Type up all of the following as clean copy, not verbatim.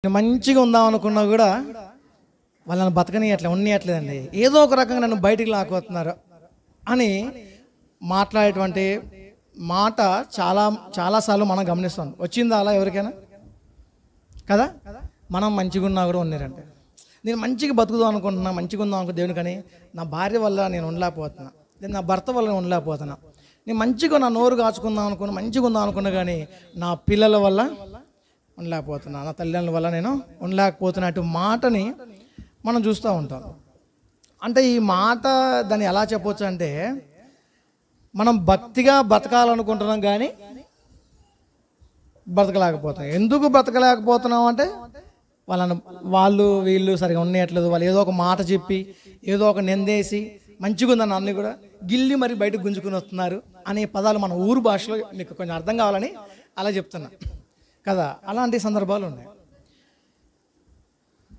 మంచిగా ఉందాం అనుకున్నా కూడా వాళ్ళని బతకనియట్లే ఉండనియట్లేదండి. ఏదో ఒక రకంగా నన్ను బయటికి లాక్కుతున్నారు అని మాట్లాడేటువంటి మాట చాలాసార్లు మనం గమనిస్తాం. వచ్చిందా అలా ఎవరికైనా? కదా, మనం మంచిగా ఉన్నా కూడా ఉన్నారంటే, నేను మంచిగా బతుకుదాం అనుకుంటున్నా, మంచిగా ఉందాం అనుకో దేవుని, కానీ నా భార్య వల్ల నేను ఉండలేకపోతున్నా, నేను నా భర్త వల్ల నేను ఉండలేకపోతున్నా, నేను మంచిగా నా నోరు కాచుకుందాం అనుకున్నా, మంచిగా ఉందాం అనుకున్నా, కానీ నా పిల్లల వల్ల ఉండలేకపోతున్నా, నా తల్లిదండ్రుల వల్ల నేను ఉండలేకపోతున్నట్టు మాటని మనం చూస్తూ ఉంటాం. అంటే ఈ మాట దాన్ని ఎలా చెప్పవచ్చు అంటే, మనం భక్తిగా బతకాలనుకుంటున్నాం కానీ బ్రతకలేకపోతున్నాం. ఎందుకు బ్రతకలేకపోతున్నాం అంటే వీళ్ళు సరిగా ఉండట్లేదు, వాళ్ళు ఏదో ఒక మాట చెప్పి ఏదో ఒక నిందేసి మంచిగా ఉందని అన్నీ కూడా గిల్లి మరి బయటకు గుంజుకుని వస్తున్నారు అనే పదాలు మన ఊరు భాషలో మీకు కొంచెం అర్థం కావాలని అలా చెప్తున్నా కదా. అలాంటి సందర్భాలు ఉన్నాయి.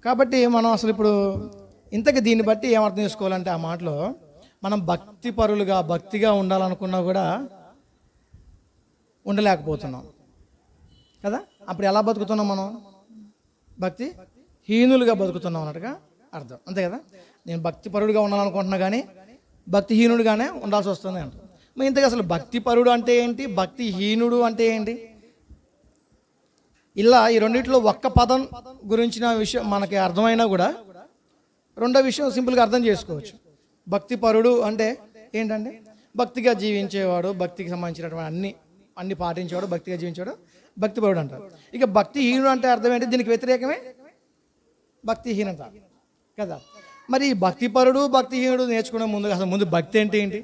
కాబట్టి మనం అసలు ఇప్పుడు ఇంతకీ దీన్ని బట్టి ఏమర్థం చేసుకోవాలంటే, ఆ మాటలో మనం భక్తిగా ఉండాలనుకున్నా కూడా ఉండలేకపోతున్నాం కదా. అప్పుడు ఎలా బతుకుతున్నాం? మనం భక్తి హీనులుగా బతుకుతున్నాం అన్నట్టుగా అర్థం, అంతే కదా. నేను భక్తిపరుడుగా ఉండాలనుకుంటున్నా కానీ భక్తిహీనుడిగానే ఉండాల్సి వస్తుంది అంట. మరి ఇంతగా అసలు భక్తిపరుడు అంటే ఏంటి, భక్తిహీనుడు అంటే ఏంటి? ఇలా ఈ రెండింటిలో ఒక్క పదం గురించిన విషయం మనకి అర్థమైనా కూడా రెండో విషయం సింపుల్గా అర్థం చేసుకోవచ్చు. భక్తిపరుడు అంటే ఏంటంటే భక్తిగా జీవించేవాడు, భక్తికి సంబంధించినటువంటి అన్ని పాటించేవాడు, భక్తిగా జీవించేవాడు భక్తిపరుడు అంటారు. ఇక భక్తిహీనుడు అంటే అర్థం ఏంటి? దీనికి వ్యతిరేకమే భక్తిహీనత కదా. మరి భక్తిపరుడు భక్తిహీనుడు నేర్చుకునే ముందు భక్తి అంటే ఏంటి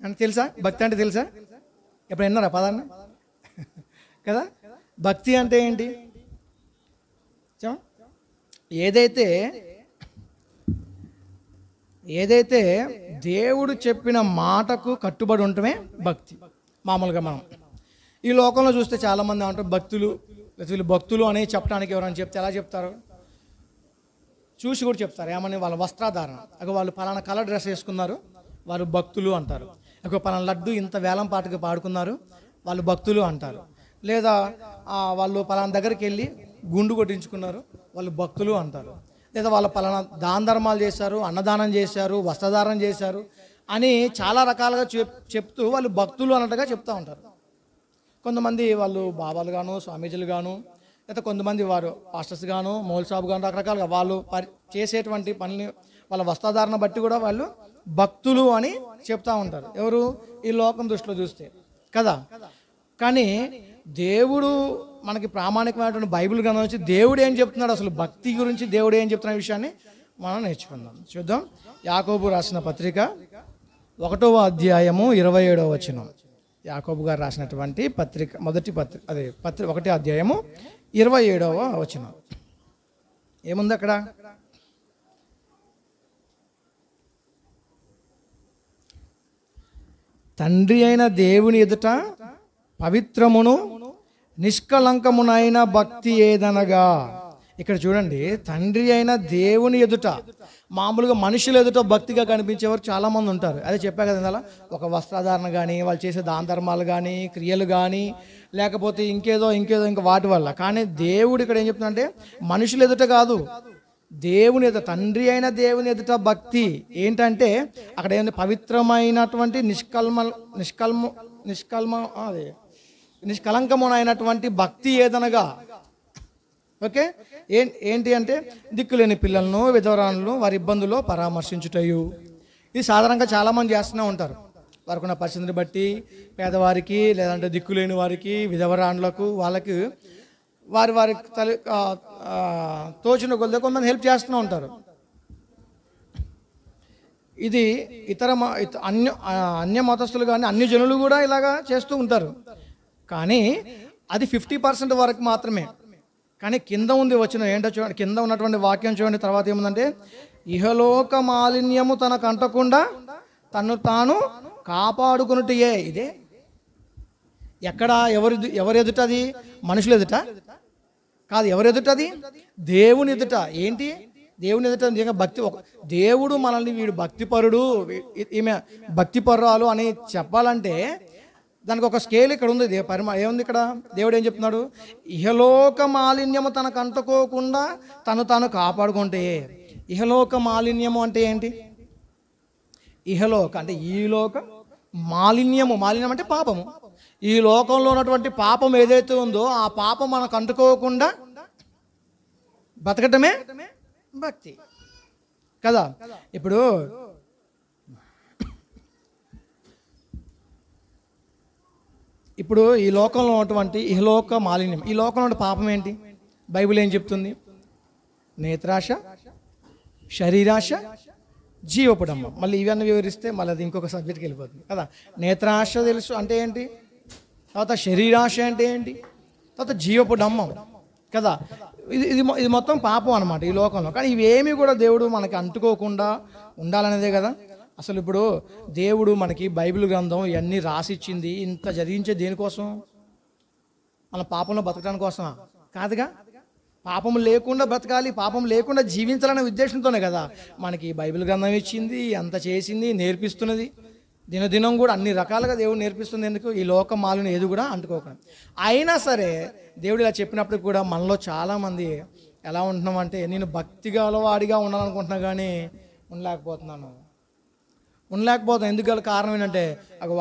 అని తెలుసా? భక్తి అంటే తెలుసా? ఎప్పుడు విన్నారా పదాన్ని కదా? భక్తి అంటే ఏంటి? ఏదైతే దేవుడు చెప్పిన మాటకు కట్టుబడి ఉండటమే భక్తి. మామూలుగా మనం ఈ లోకంలో చూస్తే చాలామంది అంటారు భక్తులు అని చెప్పడానికి ఎవరైనా చెప్తే ఎలా చెప్తారు? చూసి కూడా చెప్తారు. ఏమని? వాళ్ళ వస్త్రాధారణ, వాళ్ళు పలానా కలర్ డ్రెస్ వేసుకున్నారు, వాళ్ళు భక్తులు అంటారు. పలానా లడ్డు ఇంత వేలం పాటకి పాడుకున్నారు, వాళ్ళు భక్తులు అంటారు. లేదా వాళ్ళు పలానా దగ్గరికి వెళ్ళి గుండు కొట్టించుకున్నారు, వాళ్ళు భక్తులు అంటారు. లేదా వాళ్ళు పలానా దాన ధర్మాలు చేశారు, అన్నదానం చేశారు, వస్త్రధారణ చేశారు అని చాలా రకాలుగా చెప్తూ వాళ్ళు భక్తులు అన్నట్టుగా చెప్తూ ఉంటారు. కొంతమంది వాళ్ళు బాబాలు గాను, స్వామీజీలు గాను, లేదా కొంతమంది వారు పాస్టర్స్ గాను, మౌల్ సాబ్ గాను, రకరకాలుగా వాళ్ళు చేసేటువంటి పనులు, వాళ్ళ వస్త్రధారణ బట్టి కూడా వాళ్ళు భక్తులు అని చెప్తూ ఉంటారు. ఎవరు? ఈ లోకం దృష్టిలో చూస్తే కదా. కానీ దేవుడు మనకి ప్రామాణికమైనటువంటి బైబిల్ గ్రంథం నుంచి దేవుడు ఏం చెప్తున్నాడు, అసలు భక్తి గురించి దేవుడు ఏం చెప్తున్న విషయాన్ని మనం నేర్చుకుందాం. చూద్దాం. యాకోబు రాసిన పత్రిక 1వ అధ్యాయము 27వ వచనం. యాకోబు గారు రాసినటువంటి పత్రిక 1వ అధ్యాయము 27వ వచనం. ఏముంది అక్కడ? తండ్రి అయిన దేవుని ఎదుట పవిత్రమును నిష్కలంకమునైన భక్తి ఏదనగా. ఇక్కడ చూడండి, తండ్రి అయిన దేవుని ఎదుట, మామూలుగా మనుషుల ఎదుట భక్తిగా కనిపించేవారు చాలామంది ఉంటారు. అదే చెప్పా కదా, ఇందులో ఒక వస్త్రధారణ కానీ, వాళ్ళు చేసే దాన ధర్మాలు కానీ, క్రియలు కానీ, లేకపోతే ఇంకేదో ఇంకా వాటి వల్ల. కానీ దేవుడు ఇక్కడ ఏం చెప్తున్నాడంటే, మనుషుల ఎదుట కాదు, దేవుని ఎదుట, తండ్రి అయిన దేవుని ఎదుట భక్తి ఏంటంటే అక్కడ ఏంటి? పవిత్రమైనటువంటి నిష్కలంకమునైనటువంటి భక్తి ఏదనగా. ఓకే, ఏంటి అంటే దిక్కులేని పిల్లలను, విధవరాలను వారి ఇబ్బందుల్లో పరామర్శించుటయు. ఇది సాధారణంగా చాలామంది చేస్తూనే ఉంటారు. వారికి ఉన్న పరిస్థితిని బట్టి పేదవారికి, లేదంటే దిక్కులేని వారికి, విధవరాన్లకు, వాళ్ళకి వారి తోచిన కొద్దిగా కొంతమంది హెల్ప్ చేస్తూనే ఉంటారు. ఇది అన్య మతస్థులు కానీ అన్ని జనులు కూడా ఇలాగా చేస్తూ ఉంటారు. కానీ అది 50% వరకు మాత్రమే. కానీ కింద ఉంది వచ్చిన ఏంటో చూడండి, కింద ఉన్నటువంటి వాక్యం చూడండి. తర్వాత ఏముందంటే, ఇహలోక మాలిన్యము తనకు అంటకుండా తను తాను కాపాడుకున్నట్టుయే. ఇదే ఎక్కడ? ఎవరు ఎదుటది? మనుషులు ఎదుట కాదు. ఎవరు ఎదుటది? దేవుని ఎదుట. ఏంటి? దేవుని ఎదుట నిజంగా దేవుడు మనల్ని వీడు భక్తిపరుడు, ఈమె భక్తిపరురాలు అని చెప్పాలంటే దానికి ఒక స్కేల్ ఇక్కడ ఉంది, ఏముంది ఇక్కడ? దేవుడు ఏం చెప్తున్నాడు? ఇహలోక మాలిన్యము తనకు అంటుకోకుండా తాను కాపాడుకుంటే. ఇహలోక మాలిన్యము అంటే ఏంటి? ఇహలోక అంటే ఈ లోక మాలిన్యము. మాలిన్యం అంటే పాపము. ఈ లోకంలో ఉన్నటువంటి పాపం ఏదైతే ఉందో ఆ పాపం మనకు అంటుకోకుండా బతకటమే భక్తి కదా. ఇప్పుడు ఈ లోకంలో ఉన్నటువంటి ఇహలోక మాలిన్యం, ఈ లోకంలో ఉన్న పాపం ఏంటి? బైబిల్ ఏం చెప్తుంది? నేత్రాశ, శరీరాశ, జీవపుడమ్మ. మళ్ళీ ఇవన్నీ వివరిస్తే మళ్ళీ అది ఇంకొక సబ్జెక్ట్కి వెళ్ళిపోతుంది కదా. నేత్రాశ తెలుసు అంటే ఏంటి, తర్వాత శరీరాశ అంటే ఏంటి, తర్వాత జీవపుడమ్మ కదా. ఇది మొత్తం పాపం అనమాట ఈ లోకంలో. కానీ ఇవేమీ కూడా దేవుడు మనకి అంటుకోకుండా ఉండాలనేదే కదా. అసలు ఇప్పుడు దేవుడు మనకి బైబిల్ గ్రంథం ఇవన్నీ రాసిచ్చింది, ఇంత చదివించే దేనికోసం? మన పాపంలో బతకడానికి కోసమా? కాదుగా. పాపం లేకుండా బ్రతకాలి, పాపం లేకుండా జీవించాలనే ఉద్దేశంతోనే కదా మనకి బైబిల్ గ్రంథం ఇచ్చింది, అంత చేసింది, నేర్పిస్తున్నది. దినదినం కూడా అన్ని రకాలుగా దేవుడు నేర్పిస్తుంది. ఎందుకు? ఈ లోకం మాలిన ఏది కూడా అంటుకోకుండా. అయినా సరే దేవుడు ఇలా చెప్పినప్పుడు కూడా మనలో చాలామంది ఎలా ఉంటున్నామంటే, నేను భక్తి గలవాడిగా ఉండాలనుకుంటున్నా కానీ ఉండలేకపోతున్నాను. ఎందుకు గల కారణం ఏంటంటే,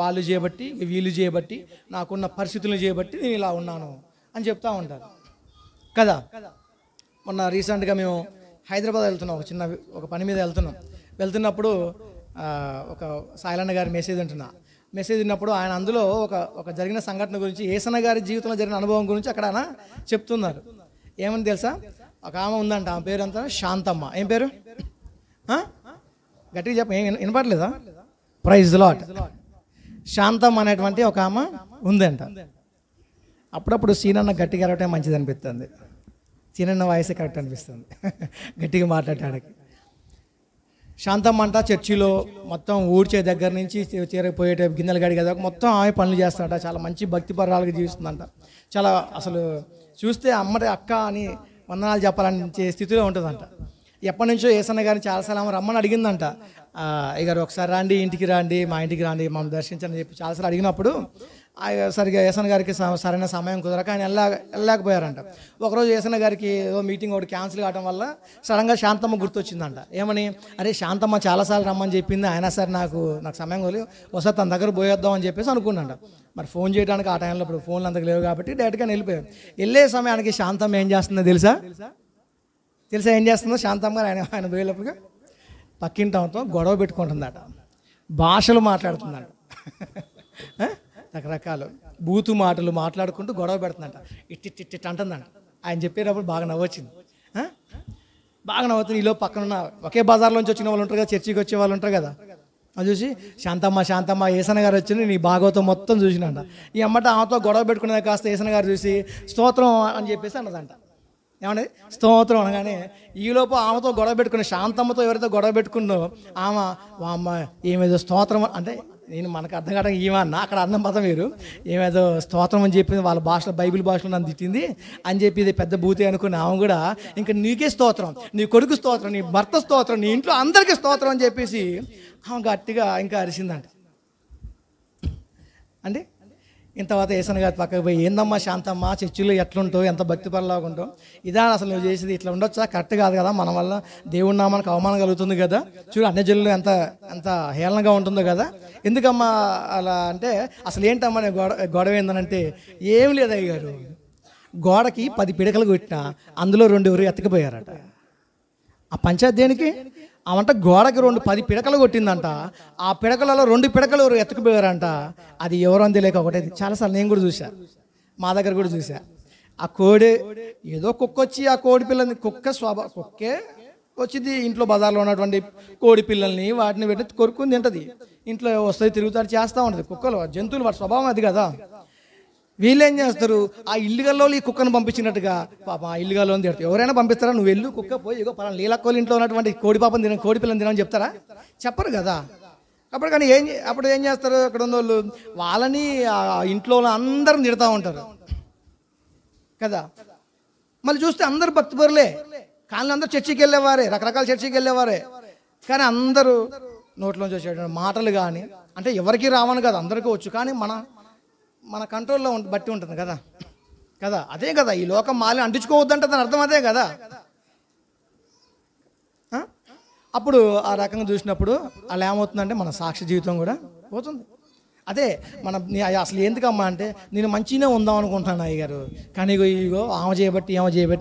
వాళ్ళు చేయబట్టి, వీళ్ళు చేయబట్టి, నాకున్న పరిస్థితులను చేయబట్టి నేను ఇలా ఉన్నాను అని చెప్తూ ఉంటారు కదా. మొన్న రీసెంట్గా మేము హైదరాబాద్ వెళ్తున్నాం, ఒక పని మీద వెళ్తున్నప్పుడు ఒక సాయిలన్న గారి మెసేజ్ విన్నప్పుడు ఆయన అందులో ఒక జరిగిన సంఘటన గురించి, యేసన్న గారి జీవితంలో జరిగిన అనుభవం గురించి అక్కడ ఆయన చెప్తున్నారు. ఏమని తెలుసా? ఒక ఆమె ఉందంట, ఆమె పేరు అంతా శాంతమ్మ. ఏం పేరు? గట్టిగా చెప్ప, ఏం వినపడలేదా? Praise lot. శాంతమ్మ అనేటువంటి ఒక ఆమె ఉందంట. అప్పుడప్పుడు సీనన్న గట్టిగా అరవటం మంచిది అనిపిస్తుంది. సీనన్న వాయిసే కరెక్ట్ అనిపిస్తుంది గట్టిగా మాట్లాడటానికి. శాంతమ్మ అంట చర్చిలో మొత్తం ఊడ్చే దగ్గర నుంచి చేరపోయేట గిన్నెలు గడి కదా మొత్తం ఆమె పనులు చేస్తాడట. చాలా మంచి భక్తి పరాలుగా జీవిస్తుందంట. చాలా అసలు చూస్తే అమ్మడి అక్క అని వందనాలు చెప్పాలనే స్థితిలో ఉంటుందంట. ఎప్పటి నుంచో యేసన్న గారిని చాలాసార్లు రమ్మని అడిగిందంట. ఇక ఒకసారి రండి, ఇంటికి రండి, మా ఇంటికి రండి, మమ్మల్ని దర్శించని చెప్పి చాలాసార్లు అడిగినప్పుడు సరిగా యేసన్న గారికి సరైన సమయం కుదరక ఆయన వెళ్ళలేకపోయారంట. ఒకరోజు యేసన్న గారికి ఏదో మీటింగ్ ఒకటి క్యాన్సిల్ కావడం వల్ల సడన్గా శాంతమ్మ గుర్తొచ్చిందంట. ఏమని? అరే శాంతమ్మ చాలాసార్లు రమ్మని చెప్పింది, అయినా సరే నాకు సమయం కొలి ఒకసారి తన దగ్గర పోయేద్దాం అని చెప్పేసి అనుకున్నాంట. మరి ఫోన్ చేయడానికి ఆ టైంలో ఇప్పుడు ఫోన్లు అంతకు లేవు కాబట్టి డైరెక్ట్గా వెళ్ళిపోయారు. వెళ్ళే సమయానికి శాంతమ్మ ఏం చేస్తుందో తెలుసా ఏం చేస్తుందో? శాంతమ్మ గారు ఆయన పోయేటప్పుడుగా పక్కింటంతో గొడవ పెట్టుకుంటుందట, భాషలు మాట్లాడుతుందట, రకరకాలు బూతు మాటలు మాట్లాడుకుంటూ గొడవ పెడుతుందంట. ఇట్టి అంటుందంట. ఆయన చెప్పేటప్పుడు బాగా నవ్వొచ్చింది. బాగా నవ్వుతుంది. ఈలో పక్కన ఉన్న ఒకే బజార్లోంచి వచ్చిన వాళ్ళు ఉంటారు కదా, చర్చికి వచ్చే వాళ్ళు ఉంటారు కదా, అది చూసి శాంతమ్మ యేసన్న గారు వచ్చింది నీ భాగవతం మొత్తం చూసినంట. ఈ అమ్మట ఆమెతో గొడవ పెట్టుకునేది కాస్త యేసన్న గారు చూసి స్తోత్రం అని చెప్పేసి అన్నదంట. ఏమంటే స్తోత్రం అనగానే ఈలోపు ఆమెతో గొడవ పెట్టుకుని, శాంతమ్మతో ఎవరైతే గొడవ పెట్టుకుందో ఆమె ఏమేదో స్తోత్రం అంటే, నేను మనకు అర్థం కావడం ఏమన్నా అక్కడ అర్థం పదం మీరు, ఏమేదో స్తోత్రం అని చెప్పింది వాళ్ళ భాషలో, బైబిల్ భాషలో నన్ను తిట్టింది అని చెప్పి ఇది పెద్ద భూతే అనుకుని ఆమె కూడా ఇంకా నీకే స్తోత్రం, నీ కొడుకు స్తోత్రం, నీ భర్త స్తోత్రం, నీ ఇంట్లో అందరికీ స్తోత్రం అని చెప్పేసి ఆమె గట్టిగా ఇంకా అరిసిందంట. అంటే ఇంత తర్వాత యేసన్న గారి పక్కకు పోయి, ఏందమ్మా శాంతమ్మ చర్చిలో ఎట్లుంటావు, ఎంత భక్తి పరలాగా ఉంటావు, ఇదా అసలు నువ్వు చేసేది, ఇట్లా ఉండొచ్చా, కరెక్ట్ కాదు కదా, మన వల్ల దేవుడి నామానికి అవమానం కలుగుతుంది కదా, చూడు అన్ని జిల్లాలో ఎంత హేళనగా ఉంటుందో కదా, ఎందుకమ్మా అలా అంటే, అసలు ఏంటమ్మా గొడవ ఏందనంటే, ఏం లేదు అయ్యారు, గోడకి 10 పిడకలు కొట్టినా అందులో 2 ఎవరు ఎత్తకపోయారట. ఆ పంచాయతీ దేనికి? అవంట గోడకి 10 పిడకలు కొట్టిందంట, ఆ పిడకలలో 2 పిడకలు ఎవరు ఎత్తకపోయారంట. అది ఎవరు అని తెలియక ఒకటే. చాలాసార్లు నేను కూడా చూసా, మా దగ్గర కూడా చూసా. ఆ కోడి ఏదో కుక్క వచ్చి ఆ కోడి పిల్లల్ని, కుక్కే వచ్చింది ఇంట్లో బజార్లో ఉన్నటువంటి కోడి పిల్లల్ని వాటిని పెట్టి కొరుక్కుని తింటది, ఇంట్లో వస్తుంది తిరుగుతాడు చేస్తూ ఉంటుంది. కుక్కలు జంతువులు, వాటి స్వభావం అది కదా. వీళ్ళు ఏం చేస్తారు, ఆ ఇల్లుగల్లో ఈ కుక్కను పంపించినట్టుగా పాప ఆ ఇల్లుగల్లో తిడతారు. ఎవరైనా పంపిస్తారా? నువ్వు వెళ్ళు కుక్క పోయి ఇగో పలానా లీలకోళ్ళ ఇంట్లో ఉన్నటువంటి కోడి పాపం తిన, కోడి పిల్లని తినని చెప్తారా? చెప్పరు కదా. కానీ అప్పుడు ఏం చేస్తారు, అక్కడ ఉన్న వాళ్ళు వాళ్ళని ఆ ఇంట్లో అందరిని తిడతా ఉంటారు కదా. మళ్ళీ చూస్తే అందరు భక్తిపరులే, కానీ అందరూ చర్చికి వెళ్ళేవారే, రకరకాల చర్చికి వెళ్ళేవారే, కానీ అందరూ నోట్లోంచి వచ్చేటువంటి మాటలు కానీ, అంటే ఎవరికి రావని కాదు అందరికీ వచ్చు, కానీ మన కంట్రోల్లో బట్టి ఉంటుంది కదా కదా అదే కదా, ఈ లోకం మాలి అంటించుకోవద్దంటే దాని అర్థం అదే కదా. అప్పుడు ఆ రకంగా చూసినప్పుడు అలా ఏమవుతుందంటే మన సాక్షి జీవితం కూడా పోతుంది. అదే అసలు ఎందుకమ్మా అంటే నేను మంచిగానే ఉందాం అనుకుంటున్నాను అయ్యగారు, కానీ ఇగో ఆమె చేయబట్టి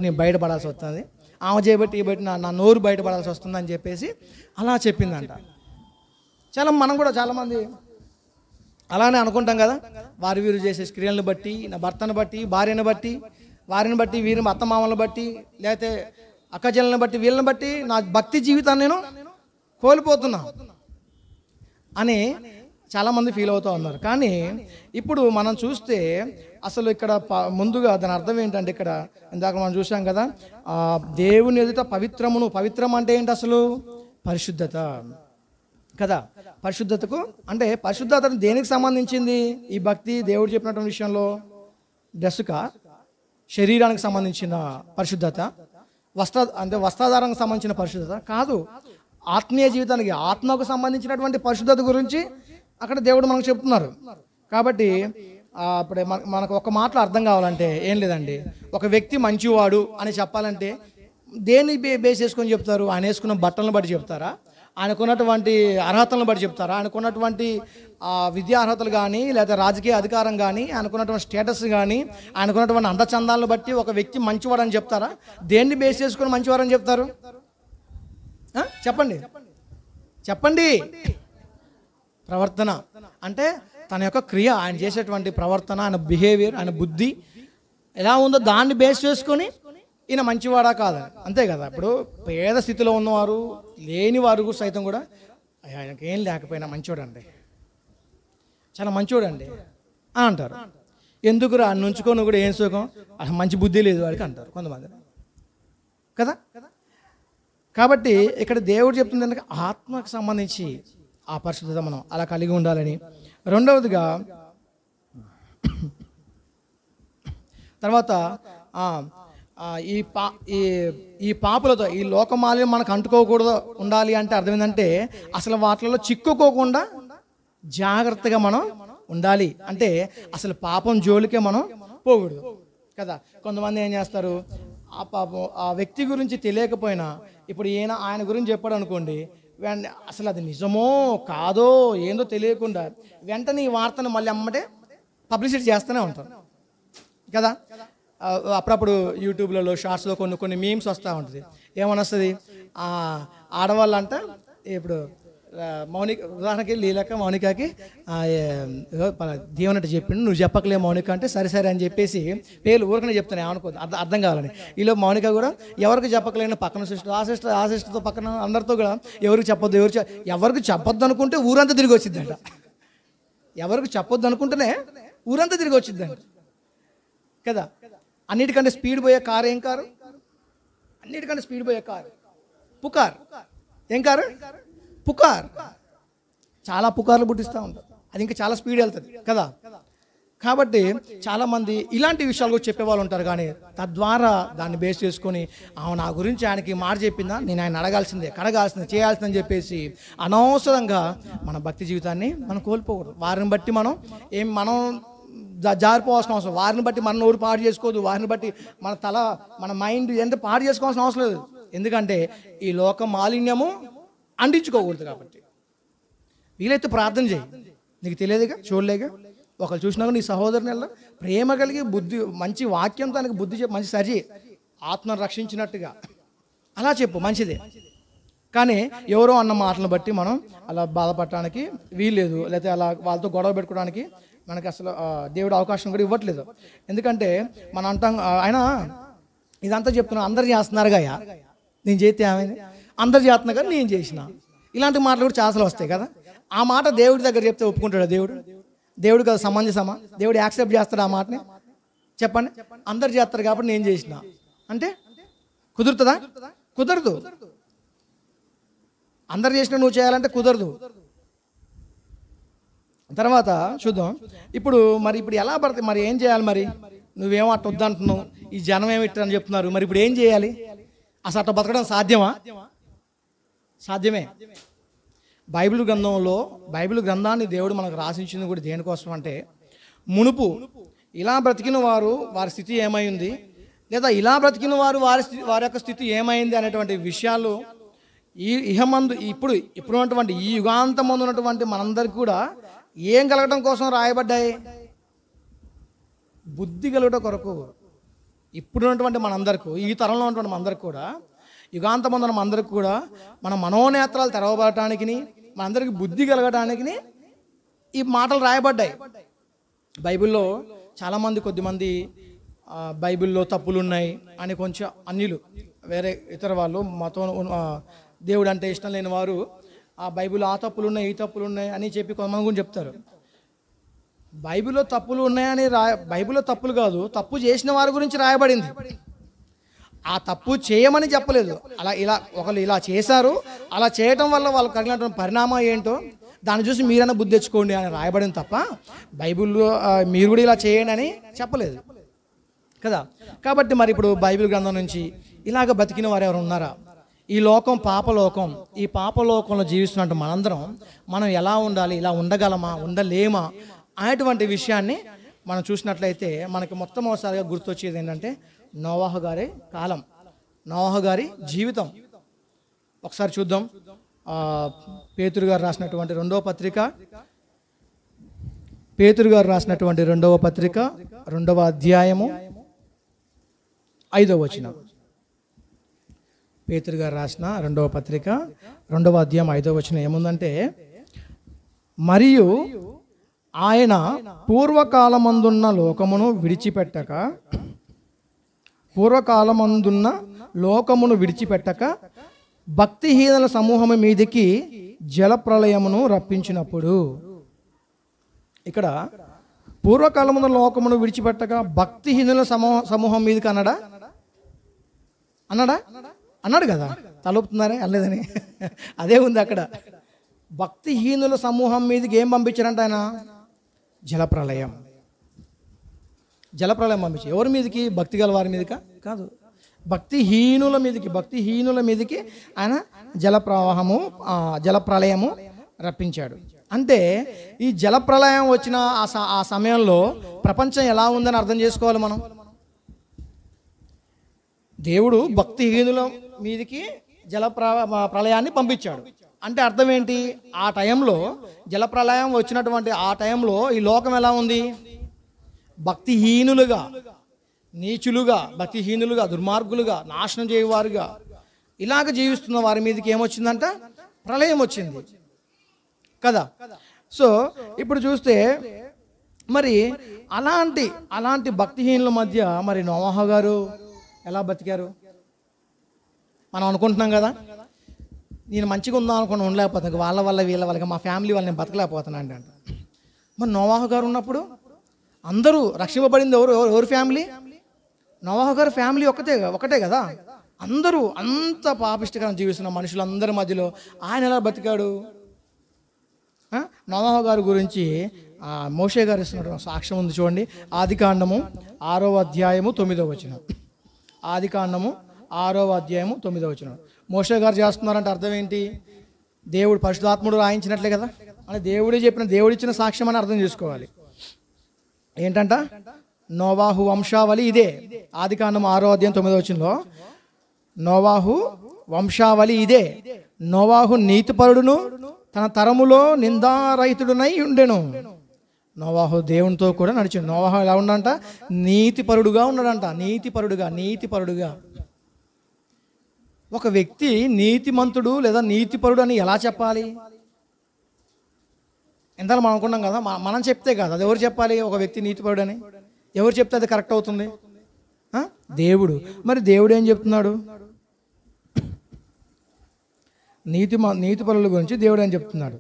నేను బయటపడాల్సి వస్తుంది, ఆమె చేయబట్టి నా నోరు బయటపడాల్సి వస్తుంది అని చెప్పేసి అలా చెప్పిందంట. మనం కూడా చాలామంది అలానే అనుకుంటాం కదా, వీరు చేసే క్రియలను బట్టి, నా భర్తను బట్టి, భార్యను బట్టి, వారిని బట్టి, వీరిని అత్తమామలను బట్టి, లేకపోతే అక్కచెల్లెలను బట్టి, వీళ్ళని బట్టి నా భక్తి జీవితాన్ని నేను కోల్పోతున్నా అని చాలామంది ఫీల్ అవుతూ ఉన్నారు. కానీ ఇప్పుడు మనం చూస్తే అసలు ఇక్కడ ముందుగా దాని అర్థం ఏంటంటే, ఇక్కడ ఇందాక మనం చూసాం కదా, దేవుని ఎదుట పవిత్రం అంటే ఏంటి అసలు? పరిశుద్ధత కదా. పరిశుద్ధతకు అంటే పరిశుద్ధత దేనికి సంబంధించింది? ఈ భక్తి దేవుడు చెప్పినటువంటి విషయంలో డ్రెస్సుకా, శరీరానికి సంబంధించిన పరిశుద్ధత, వస్త్రాధారానికి సంబంధించిన పరిశుద్ధత కాదు. ఆత్మీయ జీవితానికి, ఆత్మకు సంబంధించినటువంటి పరిశుద్ధత గురించి అక్కడ దేవుడు మనకు చెప్తున్నారు. కాబట్టి అప్పుడే మనకు ఒక మాటలో అర్థం కావాలంటే ఏం లేదండి, ఒక వ్యక్తి మంచివాడు అని చెప్పాలంటే దేన్ని బేస్ చేసుకొని చెప్తారు? ఆయన వేసుకున్న బట్టలను బట్టి చెప్తారా? ఆయనకున్నటువంటి అర్హతలను బట్టి చెప్తారా? ఆయనకున్నటువంటి విద్యా అర్హతలు కానీ, లేదా రాజకీయ అధికారం కానీ, ఆయనకున్నటువంటి స్టేటస్ కానీ, ఆయనకున్నటువంటి అందచందాలను బట్టి ఒక వ్యక్తి మంచివాడని చెప్తారా? దేన్ని బేస్ చేసుకుని మంచివాడని చెప్తారు? చెప్పండి. ప్రవర్తన అంటే తన యొక్క క్రియ, ఆయన చేసేటువంటి ప్రవర్తన, ఆయన బిహేవియర్, ఆయన బుద్ధి ఎలా ఉందో దాన్ని బేస్ చేసుకొని ఈయన మంచివాడా కాదా, అంతే కదా. ఇప్పుడు పేద స్థితిలో ఉన్నవారు, లేని వారు సైతం కూడా ఆయనకి ఏం లేకపోయినా మంచివాడండి, చాలా మంచివాడండి అని అంటారు. ఎందుకురా నుంచుకొని కూడా ఏం సుఖం, అసలు మంచి బుద్ధి లేదు వాడికి అంటారు కొంతమంది కదా. కాబట్టి ఇక్కడ దేవుడు చెప్తుంది ఏంటంటే ఆత్మకు సంబంధించి ఆ పరిశుద్ధత మనం అలా కలిగి ఉండాలని. రెండవదిగా తర్వాత ఈ పాపులతో, ఈ లోకమాలిన్యం మనకు అంటుకోకూడదు ఉండాలి అంటే అర్థం ఏంటంటే అసలు వాటిలో చిక్కుకోకుండా జాగ్రత్తగా మనం ఉండాలి. అంటే అసలు పాపం జోలికే మనం పోకూడదు కదా. కొంతమంది ఏం చేస్తారు, ఆ పాపం ఆ వ్యక్తి గురించి తెలియకపోయినా ఇప్పుడు ఆయన గురించి చెప్పాడు అనుకోండి, అసలు అది నిజమో కాదో ఏందో తెలియకుండా వెంటనే ఈ వార్తను మళ్ళీ అమ్మటే పబ్లిసిటీ చేస్తూనే ఉంటారు కదా. అప్పుడప్పుడు యూట్యూబ్లలో షార్ట్స్లో కొన్ని మీమ్స్ వస్తూ ఉంటుంది. ఏమని వస్తుంది, ఆడవాళ్ళంట ఇప్పుడు ఉదాహరణకి లీలక మౌనికకి దేవునట్టు చెప్పిండు, నువ్వు చెప్పకలే మౌనిక అంటే సరే అని చెప్పేసి పేర్లు ఊరికనే చెప్తాను, ఏమనుకో అర్థం కావాలని. ఈలో మౌనిక కూడా ఎవరికి చెప్పకలేని పక్కన సిస్టర్ ఆ సిస్టర్తో పక్కన అందరితో కూడా ఎవరికి చెప్పొద్దు, ఎవరికి చెప్పొద్దు అనుకుంటే ఊరంతా తిరిగి వచ్చిందంట. ఎవరికి చెప్పొద్దు అనుకుంటేనే ఊరంతా తిరిగి వచ్చిందంట కదా. అన్నిటికంటే స్పీడ్ పోయే కారు ఏం కారు? అన్నిటికంటే స్పీడ్ పోయే కారు పుకార్. ఏం కారు? పుకార్. చాలా పుకార్లు పుట్టిస్తూ ఉంటారు, అది ఇంకా చాలా స్పీడ్ వెళ్తుంది కదా. కాబట్టి చాలామంది ఇలాంటి విషయాలు కూడా చెప్పేవాళ్ళు ఉంటారు. కానీ తద్వారా దాన్ని బేస్ చేసుకొని నా గురించి ఆయనకి మాట చెప్పిందా, నేను ఆయన అడగాల్సిందే, కడగాల్సిందే, చేయాల్సిందని చెప్పేసి అనవసరంగా మన భక్తి జీవితాన్ని మనం కోల్పోకూడదు. వారిని బట్టి మనం జారిపోవాల్సిన అవసరం, వారిని బట్టి మన నోరు పాడు చేసుకోవద్దు, వారిని బట్టి మన తల, మన మైండ్ ఎంత పాడు చేసుకోవాల్సిన అవసరం లేదు. ఎందుకంటే ఈ లోక మాలిన్యము అంటించుకోకూడదు. కాబట్టి వీలైతే ప్రార్థన చేయి, నీకు తెలియదుగా, చూడలేగా, ఒకరు చూసినాక నీ సహోదరుని ప్రేమ కలిగి బుద్ధి, మంచి వాక్యం తనకి బుద్ధి చెప్పి, మంచి సరి ఆత్మను రక్షించినట్టుగా అలా చెప్పు, మంచిదే. కానీ ఎవరో అన్న మాటలను బట్టి మనం అలా బాధపడటానికి వీల్లేదు, లేకపోతే అలా వాళ్ళతో గొడవ పెట్టుకోవడానికి మనకి అసలు దేవుడు అవకాశం కూడా ఇవ్వట్లేదు. ఎందుకంటే మనం అంటాం, ఆయన ఇదంతా చెప్తున్నా అందరు చేస్తున్నారుగా, నేను చేస్తే ఏమైంది, అందరు చేస్తున్నా కానీ నేను చేసిన, ఇలాంటి మాటలు కూడా చాలాసార్లు వస్తాయి కదా. ఆ మాట దేవుడి దగ్గర చెప్తే ఒప్పుకుంటాడు దేవుడు కదా సమంజసమా? దేవుడు యాక్సెప్ట్ చేస్తాడు ఆ మాటని? చెప్పండి. అందరు చేస్తారు కాబట్టి నేను చేసిన అంటే కుదురుతుందా? కుదరదు. అందరు చేసిన నువ్వు చేయాలంటే కుదరదు. తర్వాత చూద్దాం. ఇప్పుడు ఎలా పడుతుంది, మరి ఏం చేయాలి? మరి నువ్వేమో అట్ట వద్దంటున్నావు, ఈ జనం ఏమి ఇట్టని చెప్తున్నారు, మరి ఇప్పుడు ఏం చేయాలి? అసలు అట్ట బతకడం సాధ్యమా? సాధ్యమే. బైబిల్ గ్రంథాన్ని దేవుడు మనకు రాసించింది కూడా దేనికోసం అంటే మునుపు ఇలా బ్రతికిన వారు వారి స్థితి ఏమైంది, లేదా ఇలా బ్రతికిన వారు వారి యొక్క స్థితి ఏమైంది అనేటువంటి విషయాలు ఈ ఇహమందు ఇప్పుడున్నటువంటి ఈ యుగాంతమందు ఉన్నటువంటి మనందరికీ కూడా ఏం కలగడం కోసం రాయబడ్డాయి? బుద్ధి కలగడం కొరకు. ఇప్పుడున్నటువంటి మనందరికీ, ఈ తరంలో ఉన్నటువంటి మనందరికీ కూడా, యుగాంతమందు ఉన్న మనందరికీ కూడా మన మనోనేత్రాలు తెరవబడటానికి, మనందరికీ బుద్ధి కలగడానికి ఈ మాటలు రాయబడ్డాయి. బైబిల్లో చాలామంది కొద్దిమంది బైబిల్లో తప్పులు ఉన్నాయి అని కొంచెం అన్యులు, వేరే ఇతర వాళ్ళు మతం దేవుడు అంటే ఇష్టం లేని వారు ఆ బైబిల్లో ఆ తప్పులు ఉన్నాయి ఈ తప్పులు ఉన్నాయి అని చెప్పి కొంతమంది గురించి చెప్తారు. బైబిల్లో తప్పులు ఉన్నాయని బైబిల్లో తప్పులు కాదు, తప్పు చేసిన వారి గురించి రాయబడింది. ఆ తప్పు చేయమని చెప్పలేదు. ఒకళ్ళు ఇలా చేశారు, అలా చేయటం వల్ల వాళ్ళకి కలిగినటువంటి పరిణామం ఏంటో దాన్ని చూసి మీరైనా బుద్ధి తెచ్చుకోండి అని రాయబడింది తప్ప బైబిల్లో మీరు కూడా ఇలా చేయండి అని చెప్పలేదు కదా. కాబట్టి మరి ఇప్పుడు బైబిల్ గ్రంథం నుంచి ఇలాగ బతికిన వారు ఎవరు ఉన్నారా? ఈ లోకం పాపలోకం, ఈ పాపలోకంలో జీవిస్తున్నట్టు మనందరం మనం ఎలా ఉండాలి, ఇలా ఉండగలమా ఉండలేమా అనేటువంటి విషయాన్ని మనం చూసినట్లయితే మనకి మొట్టమొదటిసారిగా గుర్తొచ్చేది ఏంటంటే నోవాహు గారి కాలం, నోవాహు గారి జీవితం. ఒకసారి చూద్దాం. పేతురు గారు రాసినటువంటి రెండవ పత్రిక, పేతురు గారు రాసినటువంటి రెండవ పత్రిక 2వ అధ్యాయము 5వ వచనం. పేతురు గారు రాసిన రెండవ పత్రిక 2వ అధ్యాయం 5వ వచనం ఏముందంటే, మరియు ఆయన పూర్వకాలమందున్న లోకమును విడిచిపెట్టక భక్తిహీనుల సమూహము మీదికి జలప్రళయమును రప్పించినప్పుడు, ఇక్కడ పూర్వకాలమున లోకమును విడిచిపెట్టక భక్తిహీనుల సమూహం మీదకి అన్నాడు కదా. తలుపుతున్నారే అనలేదని అదే ఉంది అక్కడ. భక్తిహీనుల సమూహం మీదకి ఏం పంపించారంట ఆయన? జలప్రళయం పంపించి. ఎవరి మీదకి? భక్తి గల వారి మీదకా? కాదు, భక్తిహీనుల మీదకి ఆయన జలప్రళయము రప్పించాడు. అంటే ఈ జలప్రళయం వచ్చిన ఆ సమయంలో ప్రపంచం ఎలా ఉందని అర్థం చేసుకోవాలి మనం. దేవుడు భక్తిహీనుల మీదకి ప్రళయాన్ని పంపించాడు అంటే అర్థం ఏంటి? ఆ టైంలో జలప్రళయం వచ్చినటువంటి ఆ టైంలో ఈ లోకం ఎలా ఉంది? భక్తిహీనులుగా, నీచులుగా, భక్తిహీనులుగా, దుర్మార్గులుగా, నాశనం చేయవారుగా ఇలాగ జీవిస్తున్న వారి మీదకి ఏమొచ్చిందంట? ప్రళయం వచ్చింది కదా. సో ఇప్పుడు చూస్తే మరి అలాంటి భక్తిహీనుల మధ్య మరి నోవాహు గారు ఎలా బతికారు? మనం అనుకుంటున్నాం కదా, నేను మంచిగా ఉందాం అనుకుని ఉండలేకపోతాను, వాళ్ళ వీళ్ళ వాళ్ళకి మా ఫ్యామిలీ వాళ్ళని బతకలేకపోతున్నాను అంట. మరి నోవాహు గారు ఉన్నప్పుడు అందరూ రక్షింపబడింది ఎవరు ఫ్యామిలీ? నోవాహు గారు ఫ్యామిలీ ఒకటే కదా. అందరూ అంత పాపిష్టకరం జీవిస్తున్న మనుషులందరి మధ్యలో ఆయన ఎలా బతికాడు? నోవాహు గారి గురించి మోషే గారు ఇస్తున్న సాక్ష్యం ఉంది చూడండి. ఆదికాండము 6వ అధ్యాయము 9వ వచనం. ఆదికాండము 6వ అధ్యాయము 9వ వచనం. మోషే గారు చేస్తున్నారంటే అర్థం ఏంటి? దేవుడు పరిశుద్ధాత్ముడు రాయించినట్లే కదా, అంటే దేవుడిచ్చిన సాక్ష్యం అని అర్థం చేసుకోవాలి. ఏంటంట? నోవాహు వంశావళి ఇదే. ఆదికాండము 6వ అధ్యాయం 9వ వచనంలో నోవాహు వంశావళి ఇదే. నోవాహు నీతిపరుడును తన తరములో నిందారహితుడునై ఉండెను. నోవాహు దేవునితో కూడా నడిచాడు. నోవాహు ఎలా ఉన్నాడంట? నీతిపరుడుగా ఉన్నాడంట. నీతిపరుడుగా. ఒక వ్యక్తి నీతిమంతుడు లేదా నీతిపరుడు అని ఎలా చెప్పాలి? ఎంతలో మనం అనుకున్నాం కదా, మనం చెప్తే కాదు, అది ఎవరు చెప్పాలి? ఒక వ్యక్తి నీతిపరుడు అని ఎవరు చెప్తే అది కరెక్ట్ అవుతుంది? దేవుడు. మరి దేవుడు ఏం చెప్తున్నాడు? నీతిపరుల గురించి దేవుడు ఏం చెప్తున్నాడు?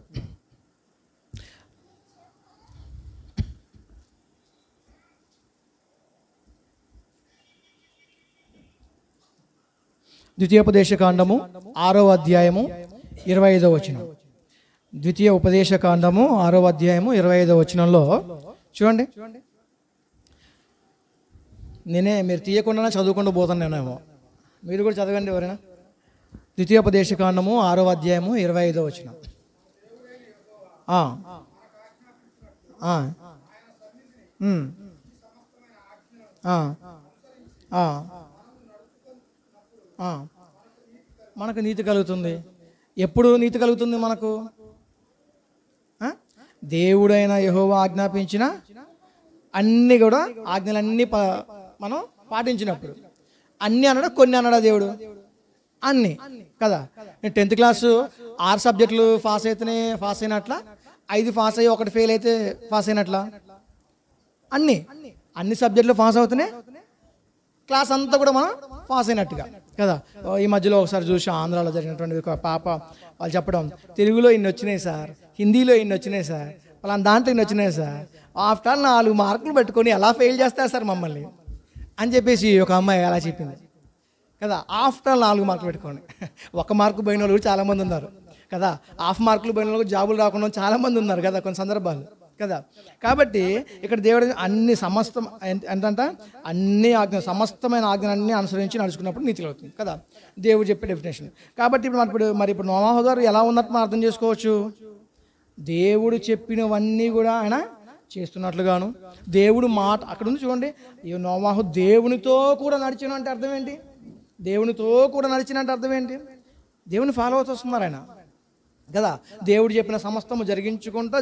ద్వితీయోపదేశకాండము 6వ అధ్యాయము 25వ వచనం. ద్వితీయ ఉపదేశకాండము 6వ అధ్యాయము 25వ వచనంలో చూడండి. మీరు తీయకుండానే చదువుకుంటూ పోతాను నేనేమో, మీరు కూడా చదవండి ఎవరైనా. ద్వితీయోపదేశకాండము 6వ అధ్యాయము 25వ వచనం. ఉమ్. ఆ. ఆ. ఆ. మనకు నీతి కలుగుతుంది. ఎప్పుడు నీతి కలుగుతుంది మనకు? దేవుడైన యెహోవా ఆజ్ఞాపించిన అన్నీ కూడా ఆజ్ఞలన్నీ మనం పాటించినప్పుడు. అన్నీ అన్నాడా, కొన్ని అన్నాడా దేవుడు? అన్నీ కదా. నేను 10th క్లాసు 6 సబ్జెక్టులు పాస్ అయితేనే పాస్ అయినట్ల, 5 పాస్ అయ్యి 1 ఫెయిల్ అయితే పాస్ అయినట్లా? అన్ని సబ్జెక్టులు పాస్ అవుతూనే క్లాస్ అంతా కూడా మనం పాస్ అయినట్టుగా కదా. ఈ మధ్యలో ఒకసారి చూసి ఆంధ్రాలో జరిగినటువంటి ఒక పాప వాళ్ళు చెప్పడం, తెలుగులో ఇన్ని వచ్చినాయి సార్, హిందీలో ఇన్ని వచ్చినాయి సార్, వాళ్ళ దాంట్లో ఇన్ని వచ్చినాయి సార్, ఆఫ్టర్ 4 మార్కులు పెట్టుకొని ఎలా ఫెయిల్ చేస్తారు సార్ మమ్మల్ని అని చెప్పేసి ఒక అమ్మాయి అలా చెప్పింది కదా. ఆఫ్టర్ 4 మార్కులు పెట్టుకోండి. 1 మార్కు పోయిన వాళ్ళు చాలామంది ఉన్నారు కదా. హాఫ్ మార్కులు పోయిన వాళ్ళు జాబులు రాకుండా చాలామంది ఉన్నారు కదా కొన్ని సందర్భాలు కదా. కాబట్టి ఇక్కడ దేవుడు అన్ని సమస్తం ఏంటంటే అన్ని సమస్తమైన ఆజ్ఞలన్నీ అనుసరించి నడుచుకున్నప్పుడు నీతి అవుతుంది కదా, దేవుడు చెప్పే డెఫినేషన్. కాబట్టి ఇప్పుడు నోవాహు గారు ఎలా ఉన్నట్టు మనం అర్థం చేసుకోవచ్చు? దేవుడు చెప్పినవన్నీ కూడా ఆయన చేస్తున్నట్లుగాను, దేవుడు మాట అక్కడ ఉంది చూడండి. ఈ నోవాహు దేవునితో కూడా నడిచిన అంటే అర్థం ఏంటి? దేవునితో కూడా నడిచిన అంటే అర్థం ఏంటి? దేవుని ఫాలో అవుతూ వస్తున్నారు ఆయన కదా. దేవుడు చెప్పిన సమస్తము జరిగించుకుంటా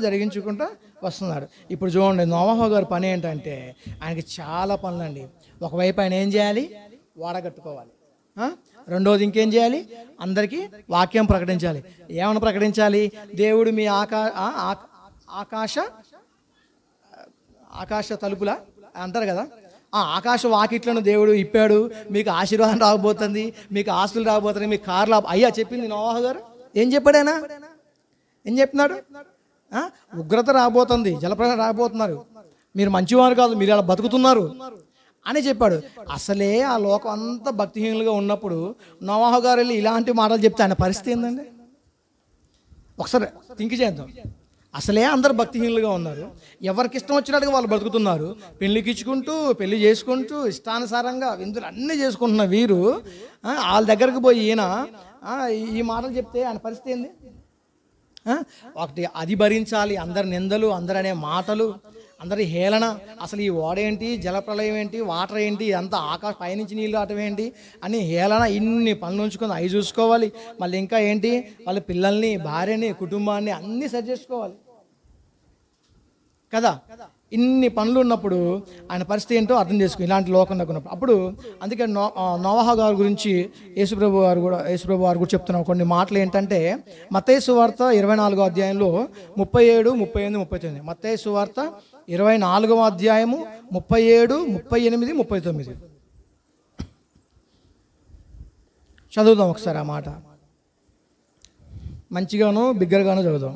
వస్తున్నాడు. ఇప్పుడు చూడండి నోవాహు గారి పని ఏంటంటే ఆయనకి చాలా పనులండి. ఒకవైపు ఆయన ఏం చేయాలి? వాడగట్టుకోవాలి. రెండోది ఇంకేం చేయాలి? అందరికీ వాక్యం ప్రకటించాలి. ఏమని ప్రకటించాలి? దేవుడు మీ ఆకాశ తలుపులా అంటారు కదా, ఆకాశ వాకిట్లను దేవుడు ఇప్పాడు, మీకు ఆశీర్వాదం రాబోతుంది, మీకు ఆస్తులు రాబోతుంది, మీకు కార్లు అయ్యా చెప్పింది నోవాహు గారు. ఏం చెప్పాడు ఆయన? ఏం చెప్తున్నాడు? ఉగ్రత రాబోతుంది, జలప్రలయం రాబోతున్నారు, మీరు మంచివారు కాదు, మీరు అలా బతుకుతున్నారు అని చెప్పాడు. అసలే ఆ లోకం అంతా భక్తిహీనులుగా ఉన్నప్పుడు నోవాహు గారు వెళ్ళి ఇలాంటి మాటలు చెప్తే ఆయన పరిస్థితి ఏంటండి? ఒకసారి థింక్ చేద్దాం. అసలే అందరు భక్తిహీనులుగా ఉన్నారు, ఎవరికి ఇష్టం వచ్చినట్టుగా వాళ్ళు బతుకుతున్నారు, పెళ్లి చేసుకుంటూ ఇష్టానుసారంగా విందులు అన్నీ చేసుకుంటున్న వీరు వాళ్ళ దగ్గరకు పోయి ఈయన ఈ మాటలు చెప్తే ఆయన పరిస్థితి ఏంది? ఒకటి అది భరించాలి, అందరి నిందలు, అందరనే మాటలు, అందరి హేళన. అసలు ఈ ఓడేంటి, జలప్రలయం ఏంటి, వాటర్ ఏంటి, అంత పైనుంచి నీళ్ళు రావటం ఏంటి అని హేళన. ఇన్ని పనులు ఉంచుకొని అవి చూసుకోవాలి. మళ్ళీ ఇంకా ఏంటి, వాళ్ళ పిల్లల్ని, భార్యని, కుటుంబాన్ని అన్నీ సరి చేసుకోవాలి కదా. ఇన్ని పనులు ఉన్నప్పుడు ఆయన పరిస్థితి ఏంటో అర్థం చేసుకుని ఇలాంటి లోకంలో ఉన్నప్పుడు. అప్పుడు అందుకే నోవాహు గారి గురించి యేసుప్రభు వారు కూడా చెప్తున్నారు కొన్ని మాటలు. ఏంటంటే మత్తయి సువార్త 24వ అధ్యాయంలో 37, 38, 39. మత్తయి సువార్త 24వ అధ్యాయము 37, 38, 39 చదువుదాం ఒకసారి. ఆ మాట మంచిగాను బిగ్గరగాను చదువుదాం.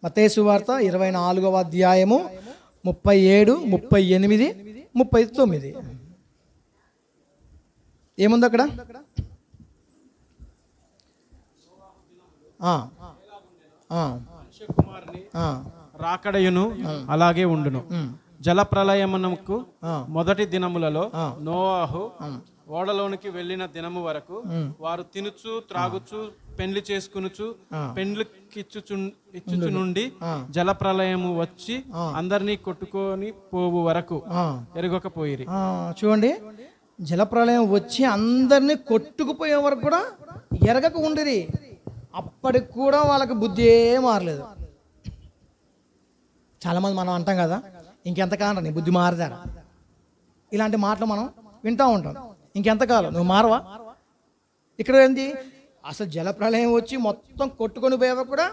మత్తయి సువార్త 24వ అధ్యాయము 37, 38, 39 ఏముంది అక్కడ? రాకడయును అలాగే ఉండును. జలప్రలయమునకు మొదటి దినములలో నోవాహు ఓడలోనికి వెళ్ళిన దినము వరకు వారు తినుచు త్రాగుచు పెండ్లి చేసుకునుచు పెండ్లికిచ్చుచు నుండి జలప్రలయము వచ్చి అందరినీ కొట్టుకొని పోవు వరకు ఎరగకపోయిరి. చూడండి, జలప్రలయం వచ్చి అందరినీ కొట్టుకుపోయే వరకు కూడా ఎరగక ఉండిరి. అప్పటికి కూడా వాళ్ళకి బుద్ధి ఏ మారలేదు. చాలామంది మనం అంటాం కదా, ఇంకెంతకాలం నీ బుద్ధి మారదారా, ఇలాంటి మాటలు మనం వింటూ ఉంటాం. ఇంకెంతకాలం నువ్వు మారవా? ఇక్కడ ఏంటి, అసలు జలప్రలయం వచ్చి మొత్తం కొట్టుకొని పోయేవా కూడా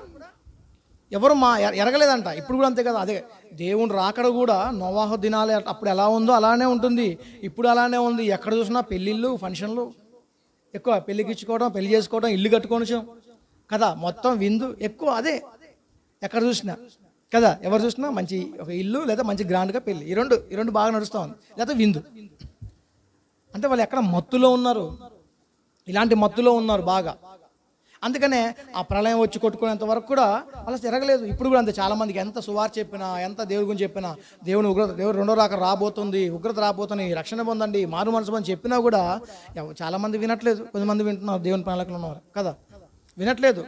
ఎవరు ఎరగలేదంట. ఇప్పుడు కూడా అంతే కదా. అదే దేవుని రాకడ కూడా నోవాహు దినాలు అప్పుడు ఎలా ఉందో అలానే ఉంటుంది, ఇప్పుడు అలానే ఉంది. ఎక్కడ చూసినా పెళ్ళిళ్ళు, ఫంక్షన్లు ఎక్కువ, పెళ్ళికిచ్చుకోవడం, పెళ్లి చేసుకోవడం, ఇల్లు కట్టుకోవచ్చు కదా, మొత్తం విందు ఎక్కువ. అదే ఎక్కడ చూసినా కదా, ఎవరు చూసినా మంచి ఒక ఇల్లు లేదా మంచి గ్రాండ్గా పెళ్ళి, ఈ రెండు బాగా నడుస్తూ ఉంది. లేకపోతే విందు. అంటే వాళ్ళు ఎక్కడ మత్తులో ఉన్నారు, ఇలాంటి మత్తులో ఉన్నారు బాగా. అందుకనే ఆ ప్రళయం వచ్చి కొట్టుకునేంత వరకు కూడా వాళ్ళు తిరగలేదు. ఇప్పుడు కూడా అంతే. చాలామందికి ఎంత సువార్ చెప్పినా, ఎంత దేవుడి గురించి చెప్పినా, దేవుడు రెండో రాక రాబోతుంది, ఉగ్రత రాబోతుంది, రక్షణ పొందండి, మారు మనసు అని చెప్పినా కూడా చాలామంది వినట్లేదు. కొంతమంది వింటున్నారు, దేవుని ప్రణాళికలు ఉన్నారు కదా, వినట్లేదు.